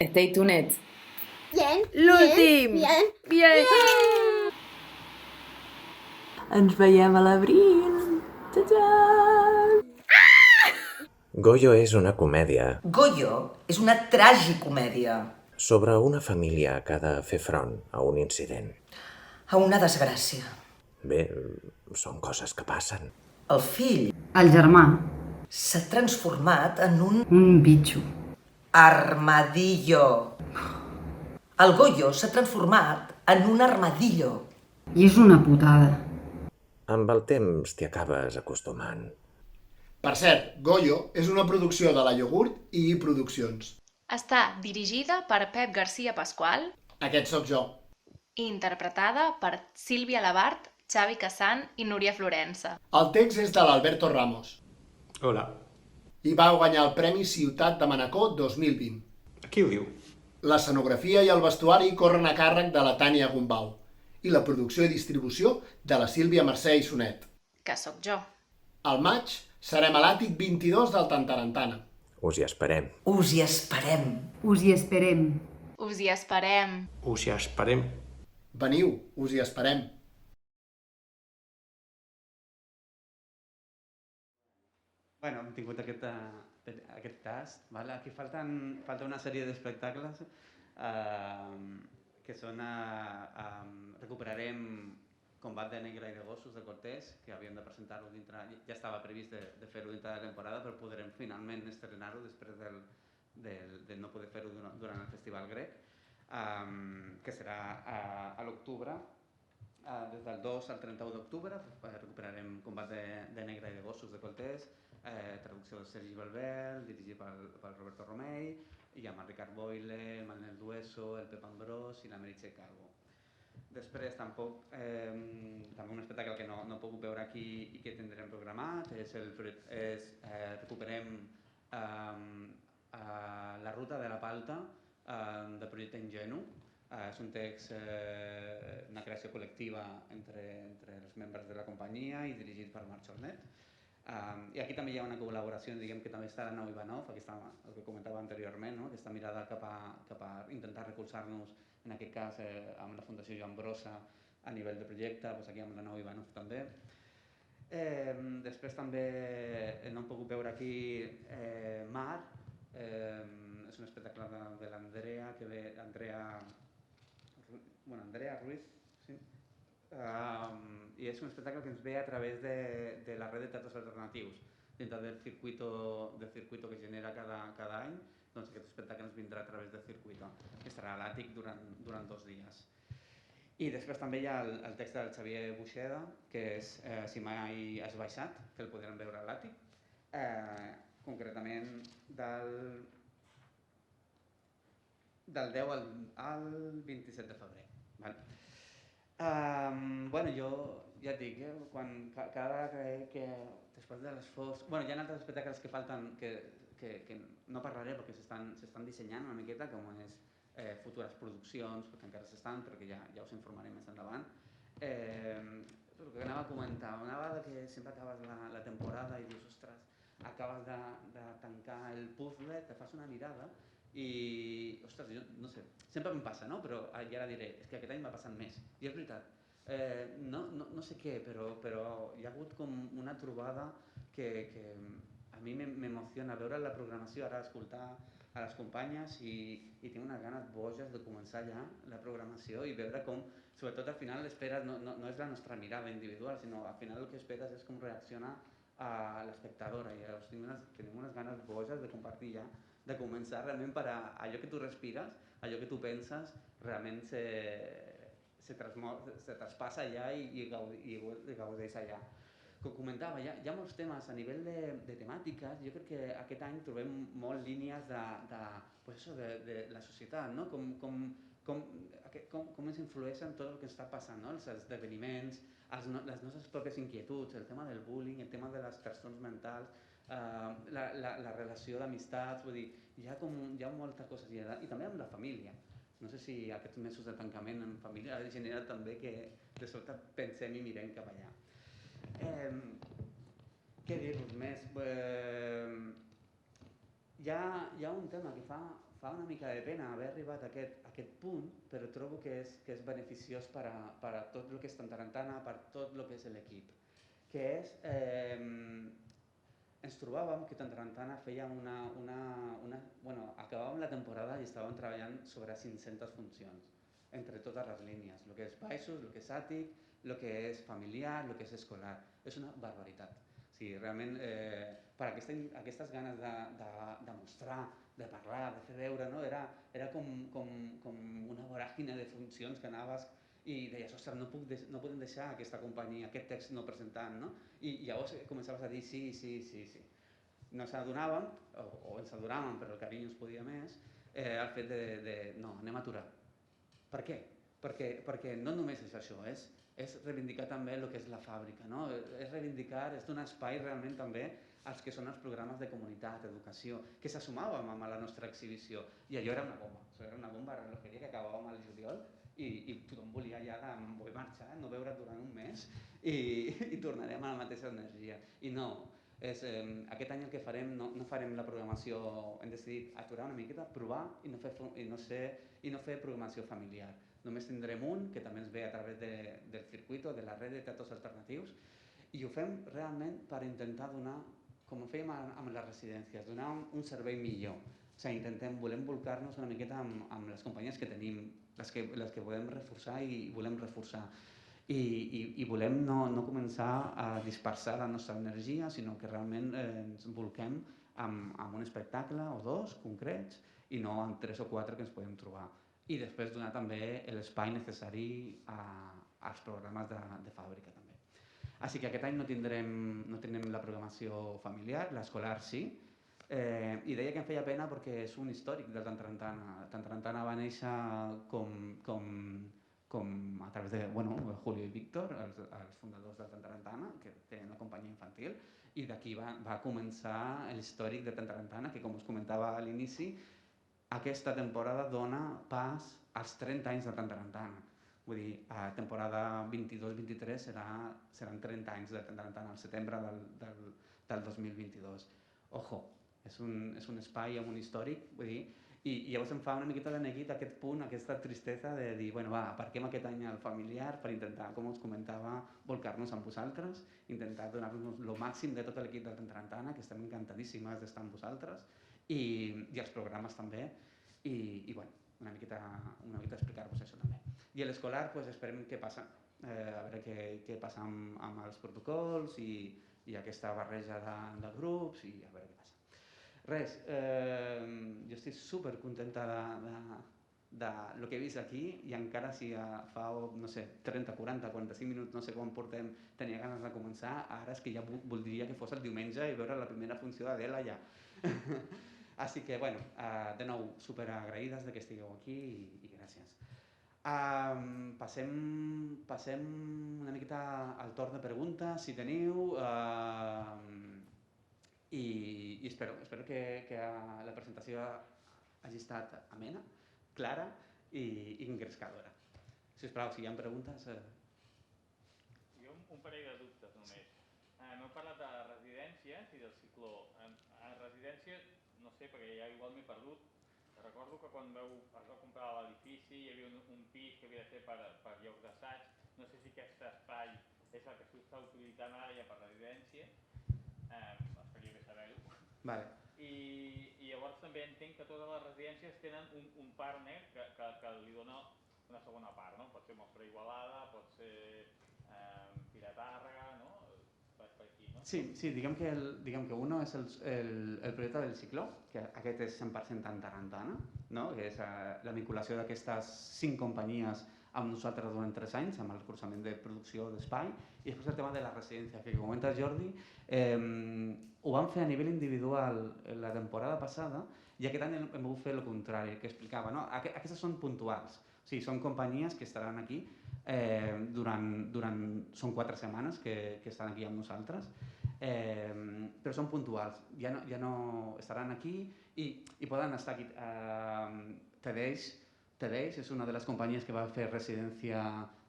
Stay tuned. L'últim! Bien! Ens veiem a l'abril. Ta-ta! Goyo és una comèdia Goyo és una tragicomèdia. sobre una família que ha de fer front a un incident. A una desgràcia. Bé, són coses que passen. El fill El germà. s'ha transformat en Un bitxo. armadillo. El Goyo s'ha transformat en un armadillo. I és una putada. Amb el temps t'hi acabes acostumant. Per cert, Goyo és una producció de la Iogurt i Produccions. Està dirigida per Pep García Pascual Aquest sóc jo. i interpretada per Sílvia Labart, Xavi Cassan i Núria Florença. El text és de l'Alberto Ramos Hola. i va guanyar el Premi Ciutat de Manacor 2020. Qui ho diu? L'escenografia i el vestuari corren a càrrec de la Tània Gombau i la producció i distribució de la Sílvia Mercè i Sonet. Que sóc jo. Al maig serem a l'àtic 22 del Tantarantana. Us hi esperem. Us hi esperem. Us hi esperem. Us hi esperem. Us hi esperem. Veniu, us hi esperem. Bueno, hem tingut aquest tast. Vale? Aquí falta una sèrie d'espectacles que són... recuperarem Combat de Negre i de Gossos de Cortés, que havíem de presentar-lo dintre... Ja estava previst de fer-ho dintre de la temporada, però podrem finalment estrenar-ho després de no poder fer-ho durant el Festival Grec, que serà a l'octubre. Des del 2 al 31 d'octubre recuperarem Combat de Negre i de Gossos de Cortés, traducció de Sergi Belbel, dirigit pel Roberto Romei, i amb el Ricard Boyle, el Manel Dueso, el Pep Ambrós i la Meritxell Calvo. Després també un espectacle que no he pogut veure aquí i que tindrem programat recuperem La ruta de la palta de Projecte Ingenu. És un text, una creació col·lectiva entre els membres de la companyia i dirigit per Marc Jornet. I aquí també hi ha una col·laboració, diguem que també està l'Arnau Ivanov, el que comentava anteriorment, no? Aquesta mirada cap a intentar recolzar-nos, en aquest cas amb la Fundació Joan Brossa a nivell de projecte, aquí amb l'Arnau Ivanov també. Després també no hem pogut veure aquí Mar, és un espectacle de l'Andrea, que ve Andrea Ruiz, sí? I és un espectacle que ens ve a través de la red de teatres alternatius, dintre del circuito que genera cada any. Doncs aquest espectacle ens vindrà a través del circuito, que estarà a l'àtic durant 2 dies. I després també hi ha el text del Xavier Buixeda, que és Si mai has baixat, que el podrem veure a l'àtic, concretament del 10 al 27 de febrer. Bueno, jo ja et dic, cada vegada que després de l'esforç... Bueno, hi ha altres espectacles que falten que no parlaré perquè s'estan dissenyant una miqueta, com és futures produccions, perquè encara s'estan, perquè ja us informaré més endavant. El que anava a comentar, una vegada que sempre acabes la temporada i dius, ostres, acabes de tancar el puzzle, te fas una mirada i, ostres, jo no sé, sempre em passa, no? Però ja ara diré, és que aquest any m'ha passat més. I és veritat, no sé què, però hi ha hagut com una trobada que a mi m'emociona veure la programació, ara escoltar a les companyes i tinc unes ganes boges de començar ja la programació i veure com, sobretot al final esperes, no és la nostra mirada individual, sinó al final el que esperes és com reacciona a l'espectadora i llavors tenim unes ganes boges de compartir ja, de començar realment per allò que tu respires, allò que tu penses, realment se traspassa allà i gaudeix allà. Com comentava, hi ha molts temes a nivell de temàtiques. Jo crec que aquest any trobem molt línies de la societat, no? Com ens influeixen tot el que està passant, no? Els esdeveniments, les nostres pròpies inquietuds, el tema del bullying, el tema de les trastorns mentals, la relació d'amistats, vull dir, hi ha moltes coses i també amb la família. No sé si aquests mesos de tancament en família ha generat també que de sobte pensem i mirem cap allà. Què dir-vos més? Hi ha un tema que fa una mica de pena haver arribat a aquest punt, però trobo que és beneficiós per a tot el que és Tantarantana, per tot el que és l'equip, que és... Ens trobàvem que Tantarantana feia acabàvem la temporada i estàvem treballant sobre 500 funcions, entre totes les línies, el que és baixos, el que és àtic, el que és familiar, el que és escolar. És una barbaritat. O sigui, realment, per aquestes ganes de mostrar, de parlar, de fer veure, no? Era com una voràgine de funcions que anaves i deies, ostres, no podem deixar aquesta companyia, aquest text no presentant, no? I llavors començaves a dir sí. No s'adonàvem, o ens adonàvem, però el carinyo es podia més, el fet de no, anem a aturar. Per què? Perquè no només és això, és reivindicar també el que és la fàbrica, no? És reivindicar, és donar espai realment també als que són els programes de comunitat, educació, que s'assumàvem a la nostra exhibició. I allò era una bomba, era una bomba de relojeria que acabàvem al juliol i tothom volia ja vull marxar, no veure't durant un mes i tornarem a la mateixa energia. I no, aquest any el que farem, no farem la programació, hem decidit aturar una miqueta, provar i no fer programació familiar. Només tindrem un, que també ens ve a través del circuito, de la red de teatres alternatius, i ho fem realment per intentar donar, com ho fèiem amb les residències, donar un servei millor. O sigui, volem volcar-nos una miqueta amb les companyies que tenim, les que volem reforçar i volem reforçar. I volem no començar a dispersar la nostra energia, sinó que realment ens volquem amb un espectacle o dos concrets i no amb 3 o 4 que ens podem trobar. I després donar també l'espai necessari als programes de fàbrica també. Així que aquest any no tindrem la programació familiar, l'escolar sí, i deia que em feia pena perquè és un històric del Tantarantana. Tantarantana va néixer com a través de Julio i Víctor, els fundadors del Tantarantana, que tenen una companyia infantil, i d'aquí va començar l'històric de Tantarantana, que com us comentava a l'inici, aquesta temporada dona pas als 30 anys de Tantarantana. Vull dir, a temporada 22-23 seran 30 anys de Tantarantana, al setembre del 2022. Ojo, és un espai amb un històric, vull dir, i llavors em fa una miqueta de neguit aquest punt, aquesta tristesa de dir, aparquem aquest any al familiar per intentar, com us comentava, volcar-nos amb vosaltres, intentar donar-nos el màxim de tot l'equip del Tantarantana, que estem encantadíssimes d'estar amb vosaltres, i els programes també, i una miqueta explicar-vos això també. I a l'escolar esperem què passa, a veure què passa amb els protocols i aquesta barreja de grups i a veure què passa. Res, jo estic supercontenta del que he vist aquí i encara si fa, no sé, 30, 40, 45 minuts, no sé quan portem, tenia ganes de començar, ara és que ja voldria que fos el diumenge i veure la primera funció d'Adela ja. Així que, de nou, superagraïdes que estigueu aquí i gràcies. Passem una miqueta al torn de preguntes, si teniu, i espero que la presentació hagi estat amena, clara i engrescadora. Sisplau, si hi ha preguntes... Jo un parell de dubtes només. M'heu parlat de residències i del cicló. A residències, no sé, perquè ja igual m'he perdut. Recordo que quan es va comprar l'edifici hi havia un pis que havia de ser per llocs d'assaig. No sé si aquest espai és el que s'està utilitzant ara ja per residència. Estaria bé saber-ho. I llavors també entenc que totes les residències tenen un partner que li dona una segona part, no? Pot ser Mostra Igualada, pot ser Fira Tàrrega, no? Per aquí, no? Sí, diguem que uno és el projecte del cicló, que aquest és 100% en tarantana, que és la vinculació d'aquestes 5 companyies amb nosaltres durant 3 anys, amb el recolzament de producció d'espai, i després el tema de la residència, que comenta Jordi, ho vam fer a nivell individual la temporada passada i aquest any hem volgut fer el contrari, que explicava. Aquestes són puntuals, o sigui, són companyies que estaran aquí són 4 setmanes que estan aquí amb nosaltres, però són puntuals, ja no estaran aquí i poden estar aquí. Tedeix és una de les companyies que va fer residència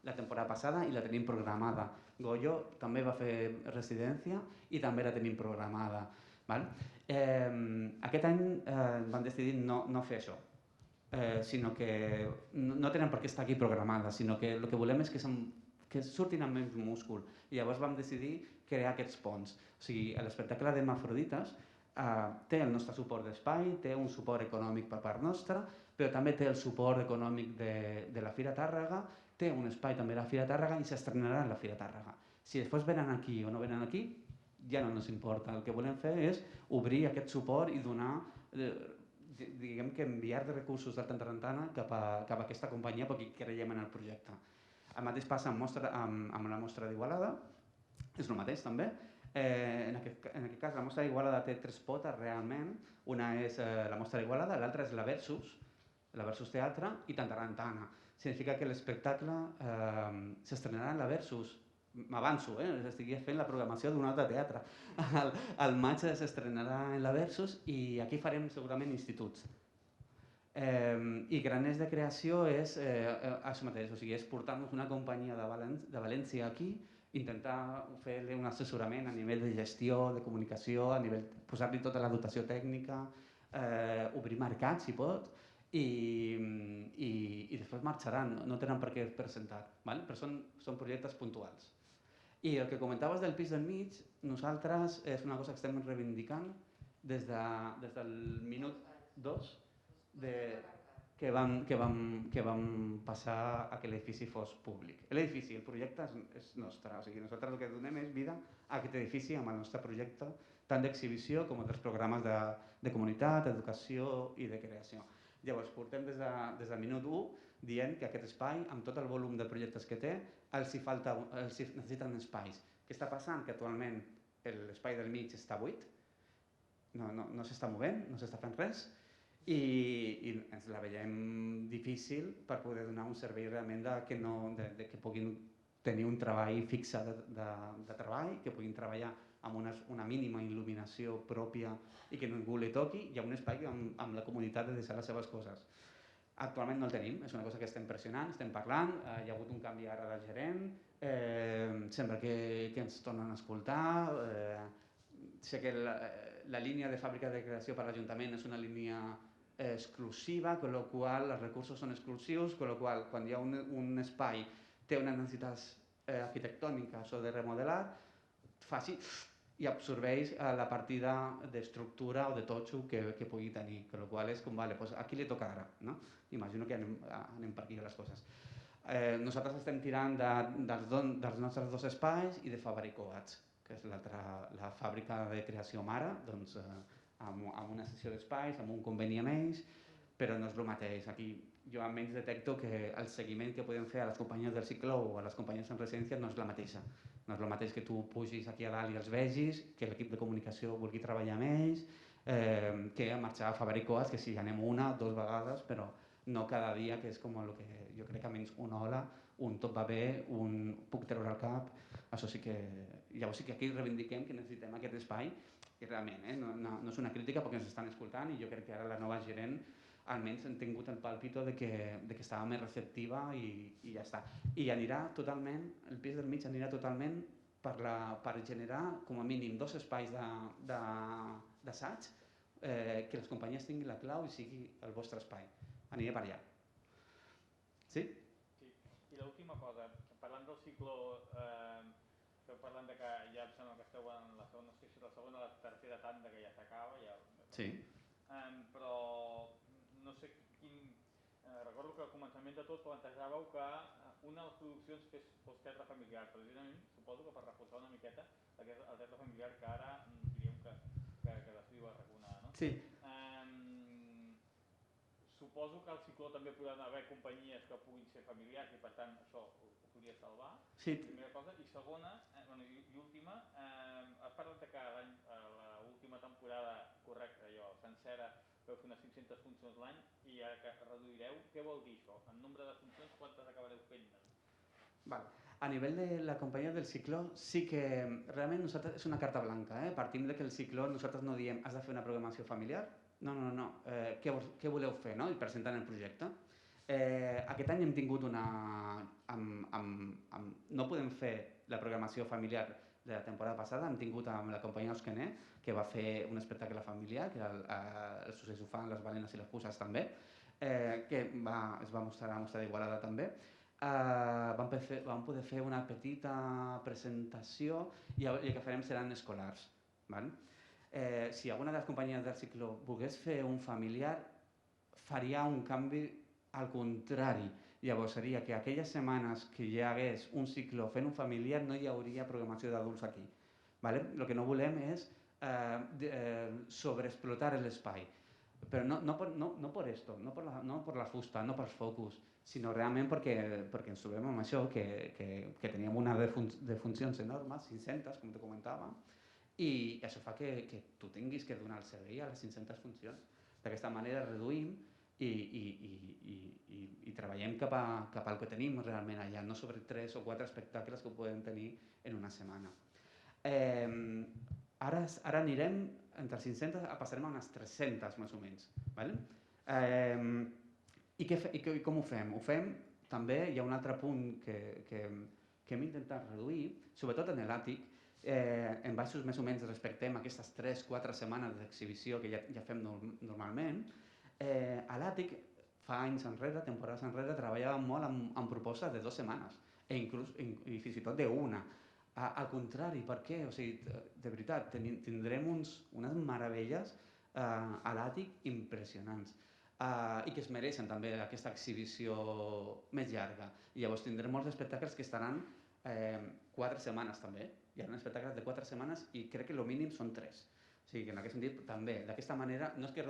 la temporada passada i la tenim programada. Goyo també va fer residència i també la tenim programada. Aquest any vam decidir no fer això, sinó que no tenen per què estar aquí programada, sinó que el que volem és que surtin amb menys múscul. I llavors vam decidir crear aquests ponts. O sigui, l'espectacle d'Hermafrodites té el nostre suport d'espai, té un suport econòmic per part nostra, però també té el suport econòmic de la Fira Tàrrega, té un espai també a la Fira Tàrrega i s'estrenarà a la Fira Tàrrega. Si després venen aquí o no venen aquí, ja no ens importa. El que volem fer és obrir aquest suport i donar, diguem que enviar de recursos de Tarantana cap a aquesta companyia perquè creiem en el projecte. El mateix passa amb la Mostra d'Igualada, és el mateix també. En aquest cas la Mostra d'Igualada té 3 potes realment, una és la Mostra d'Igualada, l'altra és la Versus Teatre i Tarantana. Significa que l'espectacle s'estrenarà en la Versus, m'avanço, estic fent la programació d'un altre teatre. Al maig s'estrenarà en la Versus i aquí farem segurament instituts. I Graners de Creació és això mateix, o sigui, és portar-nos una companyia de València aquí, intentar fer-li un assessorament a nivell de gestió, de comunicació, a nivell posar-li tota la dotació tècnica, obrir mercats si pot, i després marxaran, no tenen per què presentar, però són projectes puntuals. I el que comentaves del pis del mig, nosaltres és una cosa que estem reivindicant des del minut 2 que vam passar a que l'edifici fos públic. L'edifici, el projecte és nostre, o sigui, nosaltres el que donem és vida a aquest edifici amb el nostre projecte, tant d'exhibició com altres programes de comunitat, d'educació i de creació. Llavors, portem des del minut 1 dient que aquest espai, amb tot el volum de projectes que té, els necessiten espais. Què està passant? Que actualment l'espai del mig està buit, no s'està movent, no s'està fent res, i ens la veiem difícil per poder donar un servei realment que puguin tenir un treball fixe de treball, que puguin treballar amb una mínima il·luminació pròpia i que ningú li toqui, hi ha un espai amb la comunitat de deixar les seves coses. Actualment no el tenim, és una cosa que estem pressionant, estem parlant, hi ha hagut un canvi ara de gerent, sembla que ens tornen a escoltar, sé que la línia de fàbrica de creació per l'Ajuntament és una línia exclusiva, amb la qual els recursos són exclusius, amb la qual quan hi ha un espai té unes necessitats arquitectòniques o de remodelar, fa així i absorbeix la partida d'estructura o de totxo que pugui tenir, amb la qual és com, vale, a qui li toca ara? Imagino que anem per aquí les coses. Nosaltres estem tirant dels nostres 2 espais i de Fabricoats, que és la fàbrica de creació mare, amb una sessió d'espais, amb un conveni amb ells, però no és el mateix. Aquí jo almenys detecto que el seguiment que podem fer a les companyies del cicló o a les companyies en residència no és la mateixa. No és el mateix que tu pugis aquí a dalt i els vegis, que l'equip de comunicació vulgui treballar amb ells, que marxar a Fabricoats, que si anem 1 o 2 vegades, però no cada dia, que és com el que jo crec que menys una hora, un tot va bé, un puc treure al cap, això sí que... Llavors sí que aquí reivindiquem que necessitem aquest espai, i realment, no és una crítica perquè ens estan escoltant i jo crec que ara la nova gerent almenys hem tingut el palpito de que estava més receptiva i ja està. I anirà totalment, el pis del mig anirà totalment per generar com a mínim 2 espais d'assaig, que les companyies tinguin la clau i sigui el vostre espai. Aniré per allà. Sí? Sí. I l'última cosa, parlant del cicló, esteu parlant que ja em sembla que esteu en la segona, no sé si la segona o la tercera tanda que ja s'acaba. Sí. Però no sé quin... Recordo que al començament de tot plantejàveu que una de les produccions fos teatre familiar, precisament suposo que per reforçar una miqueta el teatre familiar que ara diríem que descriu a RAC1, no? Sí. Suposo que al cicló també podran haver companyies que puguin ser familiars i per tant això ho podria salvar, primera cosa. I segona, i última, has parlat que l'última temporada, correcte, sencera, veu fer unes 500 funcions l'any i ara que reduireu, què vol dir això? En nombre de funcions, quantes acabareu fent-ne? A nivell de la companyia del cicló, sí que realment nosaltres és una carta blanca. Partim que el cicló nosaltres no diem has de fer una programació familiar. No. Què voleu fer? I presentant el projecte. Aquest any hem tingut una... No podem fer la programació familiar de la temporada passada, hem tingut amb la companyia Osquené, que va fer un espectacle familiar, que era el Succés ho fan, les balenes i les puces també, que es va mostrar a la Mostra d'Igualada també. Vam poder fer una petita presentació i el que farem seran escolars. Si alguna de les companyies del cicló volgués fer un familiar, faria un canvi al contrari. Llavors seria que aquelles setmanes que hi hagués un cicló fent un familiar no hi hauria programació d'adults aquí. El que no volem és sobreexplotar l'espai. Però no per esto, no per la fusta, no pels focus, sinó realment perquè ens trobem amb això, que teníem una de funcions enormes, 500, com te comentava, i això fa que tu tinguis que donar el servei a les 500 funcions. D'aquesta manera reduïm i treballem cap al que tenim realment allà, no sobre 3 o 4 espectacles que podem tenir en una setmana. Ara anirem, entre els 500 passarem a unes 300 més o menys. I com ho fem? Ho fem també, hi ha un altre punt que hem intentat reduir, sobretot en l'àtic, en baixos més o menys respectem aquestes 3-4 setmanes d'exhibició que ja fem normalment. A l'àtic, fa anys enrere, temporades enrere, treballàvem molt amb propostes de 2 setmanes i fins i tot d'1. Al contrari, per què? O sigui, de veritat, tindrem unes meravelles a l'àtic impressionants i que es mereixen també aquesta exhibició més llarga. I llavors tindrem molts espectacles que estaran 4 setmanes també. Hi ha espectacles de 4 setmanes i crec que el mínim són 3. O sigui que en aquest sentit també, d'aquesta manera, no és que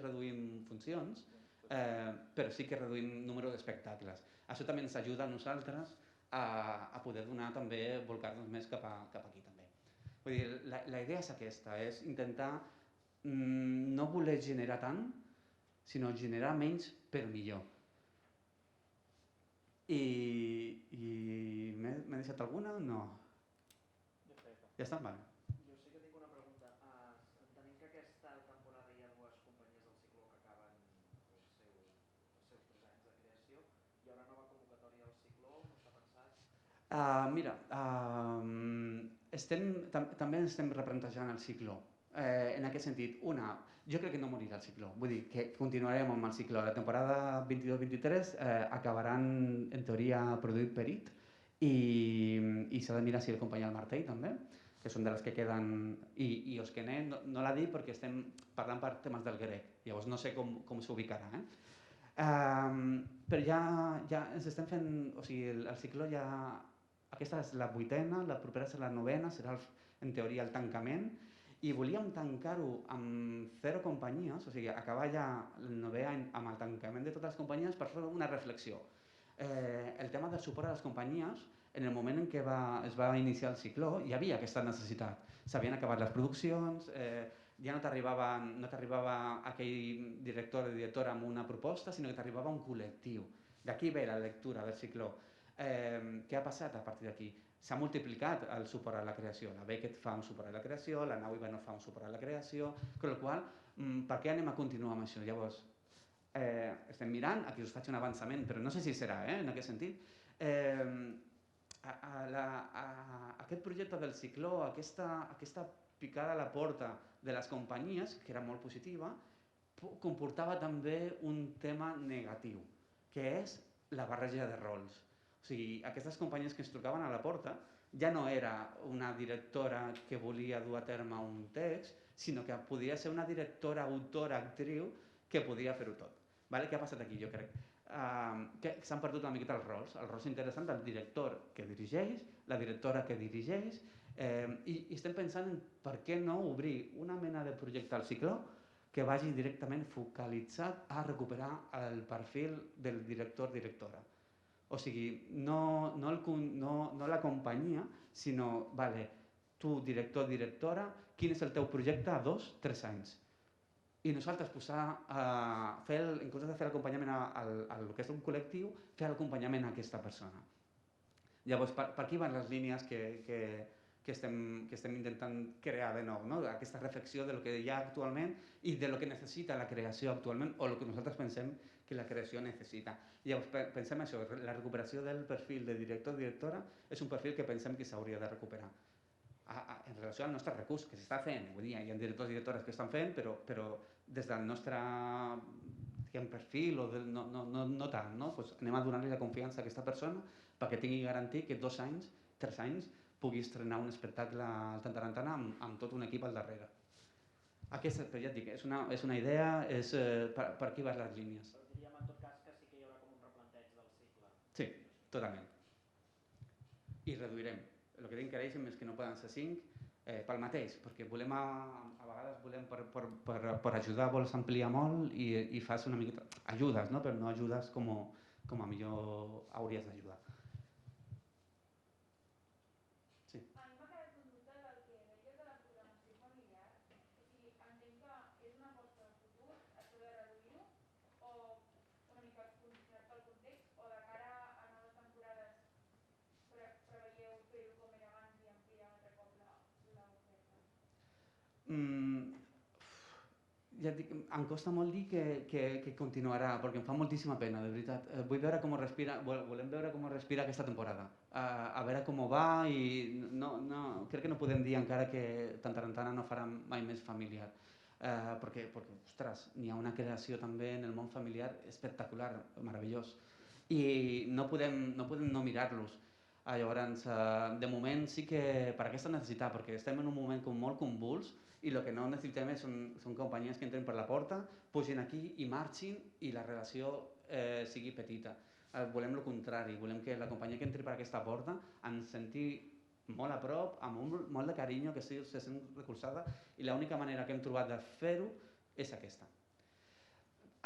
reduïm funcions, però sí que reduïm número d'espectacles. Això també ens ajuda a nosaltres a poder donar també, volcar-nos més cap aquí també. Vull dir, la idea és aquesta, és intentar no voler generar tant, sinó generar menys però millor. I m'he deixat alguna o no? Ja està? Vale. Jo sí que tinc una pregunta. Entenem que aquesta temporada hi ha 2 companyies del cicló que acaben els seus 3 anys de creació. Hi haurà nova convocatòria al cicló? No s'ha pensat? Mira, també estem replantejant el cicló. En aquest sentit, jo crec que no morirà el cicló, vull dir que continuarem amb el cicló. La temporada 22-23 acabaran, en teoria, produït per IT i s'ha de mirar si el companyia del Martell també, que són de les que queden, i Osquené no la dic perquè estem parlant per temes del grec, llavors no sé com s'ubicarà. Però ja ens estem fent, o sigui, el cicló ja, aquesta és la 8ª, la propera serà la 9ª, serà en teoria el tancament, i volíem tancar-ho amb 0 companyies, o sigui, acabar ja el 9è any amb el tancament de totes les companyies per fer una reflexió. El tema del suport a les companyies, en el moment en què es va iniciar el cicló, hi havia aquesta necessitat. S'havien acabat les produccions, ja no t'arribava aquell director o directora amb una proposta, sinó que t'arribava un col·lectiu. D'aquí ve la lectura del cicló. Què ha passat a partir d'aquí? S'ha multiplicat el suport a la creació. La Beckett fa un suport a la creació, la Nau Ivanov fa un suport a la creació, amb la qual cosa, per què anem a continuar amb això? Llavors, estem mirant, aquí us faig un avançament, però no sé si serà, en aquest sentit. Aquest projecte del cicló, aquesta picada a la porta de les companyies, que era molt positiva, comportava també un tema negatiu, que és la barreja de rols. O sigui, aquestes companyies que ens trucaven a la porta ja no era una directora que volia dur a terme un text, sinó que podia ser una directora, autora, actriu, que podia fer-ho tot. Què ha passat aquí, jo crec? Que s'han perdut una miqueta els rols interessants del director que dirigeix, la directora que dirigeix, i estem pensant en per què no obrir una mena de projecte al cicló que vagi directament focalitzat a recuperar el perfil del director-directora. O sigui, no la companyia, sinó, tu, director-directora, quin és el teu projecte a 2-3 anys? I nosaltres en comptes de fer l'acompanyament al que és un col·lectiu, fer l'acompanyament a aquesta persona. Llavors, per aquí van les línies que estem intentant crear de nou, aquesta reflexió del que hi ha actualment i del que necessita la creació actualment o el que nosaltres pensem que la creació necessita. Llavors, pensem això, la recuperació del perfil de director-directora és un perfil que pensem que s'hauria de recuperar en relació al nostre recurs, que s'està fent. Vull dir, hi ha directors i directores que estan fent, però des del nostre perfil no tant. Anem a donar-li la confiança a aquesta persona perquè tingui garantit que 2 anys, 3 anys, pugui estrenar un espectacle al Tantarantana amb tot un equip al darrere. Aquesta, ja et dic, és una idea, és per aquí van les línies. Però diríem en tot cas que sí que hi haurà com un replanteig del cicle. Sí, totalment. I reduirem. El que encareixem és que no poden ser 5 pel mateix, perquè volem a vegades per ajudar vols ampliar molt i fas una miqueta ajudes, però no ajudes com a millor hauries d'ajudar. Sí. A mi m'ha quedat un dubte del que deies de la programació familiar. O sigui, entenc que és una aposta de futur, això de reduir-ho, o una mica condicionat pel context, o de cara a noves temporades preveieu fer-ho com era abans i ampliar un altre cop l'oferta? Ja et dic, em costa molt dir que continuarà, perquè em fa moltíssima pena, de veritat. Volem veure com respira aquesta temporada, a veure com va i crec que no podem dir encara que Tantarantana no farà mai més familiar, perquè, ostres, n'hi ha una creació també en el món familiar espectacular, meravellós, i no podem no mirar-los. Llavors, de moment sí que per aquesta necessitat, perquè estem en un moment molt convuls i el que no necessitem són companyies que entren per la porta, pugin aquí i marxin i la relació sigui petita. Volem el contrari, volem que la companyia que entri per aquesta porta ens senti molt a prop, amb molt de carinyo, que se sent recolzada, i l'única manera que hem trobat de fer-ho és aquesta.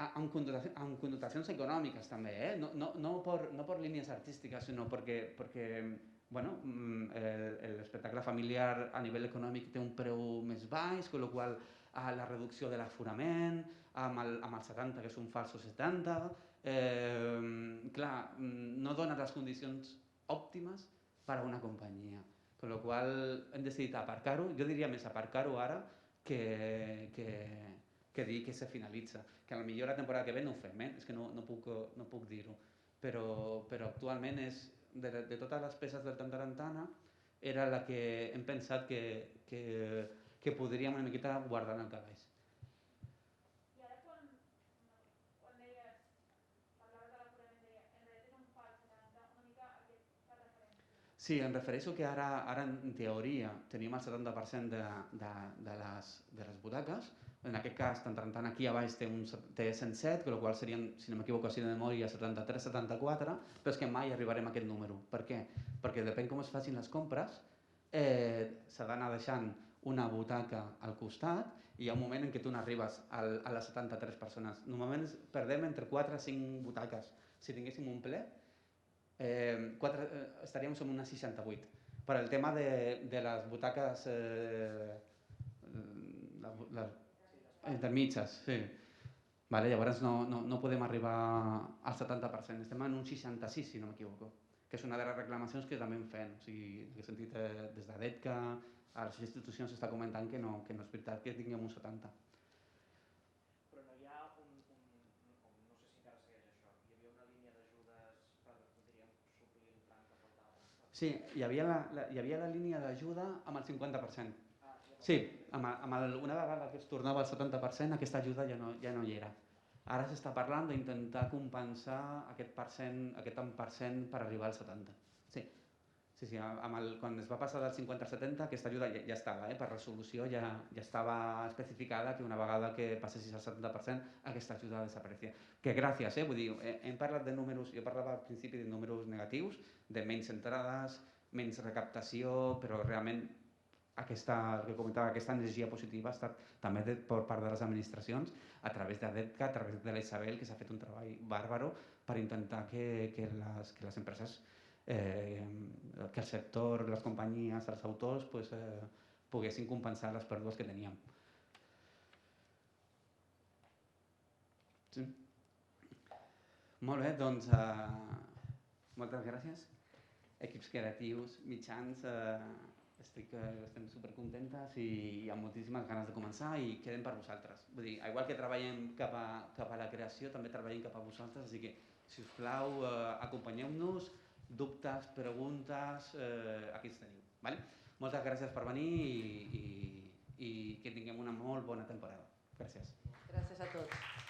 Amb connotacions econòmiques també, no per línies artístiques, sinó perquè l'espectacle familiar a nivell econòmic té un preu més baix, amb la qual cosa la reducció de l'aforament, amb el 70, que és un falso 70, clar, no dona les condicions òptimes per a una companyia, amb la qual cosa hem decidit aparcar-ho, jo diria més aparcar-ho ara que dir que se finalitza, que potser la temporada que ve no ho fem, és que no puc dir-ho, però actualment és, de totes les peces del Tantarantana, era la que hem pensat que podríem una miqueta guardar en el calaix. I ara quan deies, parlaves de l'aforament, deies, en realitat és un fals 70, una mica a què fa referència? Sí, em refereixo que ara en teoria tenim el 70% de les butaques. En aquest cas, Tantarantana aquí a baix té 107, amb la qual cosa serien, si no m'equivoco, de memòria 73-74, però és que mai arribarem a aquest número. Per què? Perquè depèn com es facin les compres, s'ha d'anar deixant una butaca al costat i hi ha un moment en què tu n'arribes a les 73 persones. Normalment perdem entre 4 i 5 butaques. Si tinguéssim un ple, estaríem en unes 68. Per el tema de les butaques intermitges, sí. Llavors no podem arribar al 70%, estem en un 66, si no m'equivoco, que és una de les reclamacions que també en fem. O sigui, en aquest sentit, des de DETCA, a les institucions s'està comentant que no és veritat que tinguem un 70. Però no hi ha no sé si encara segueix això, hi havia una línia d'ajudes per, diríem, suplir el tram que faltava. Sí, hi havia la línia d'ajuda amb el 50%. Sí, una vegada que es tornava al 70%, aquesta ajuda ja no hi era. Ara s'està parlant d'intentar compensar aquest tant per cent per arribar al 70%. Sí, quan es va passar del 50 al 70, aquesta ajuda ja estava, per resolució ja estava especificada que una vegada que passessis al 70%, aquesta ajuda desapareixia. Que gràcies, vull dir, hem parlat de números, jo parlava al principi de números negatius, de menys entrades, menys recaptació, però realment el que comentava, aquesta energia positiva ha estat també per part de les administracions, a través de DETCA, a través de la Isabel, que s'ha fet un treball bàrbaro per intentar que les empreses, que el sector, les companyies, els autors poguessin compensar les pèrdues que teníem. Sí. Molt bé, doncs moltes gràcies. Equips creatius, mitjans, estem supercontentes i amb moltíssimes ganes de començar i quedem per vosaltres. Vull dir, igual que treballem cap a la creació, també treballem cap a vosaltres, així que, si us plau, acompanyeu-nos, dubtes, preguntes, aquí ens teniu. Moltes gràcies per venir i que tinguem una molt bona temporada. Gràcies. Gràcies a tots.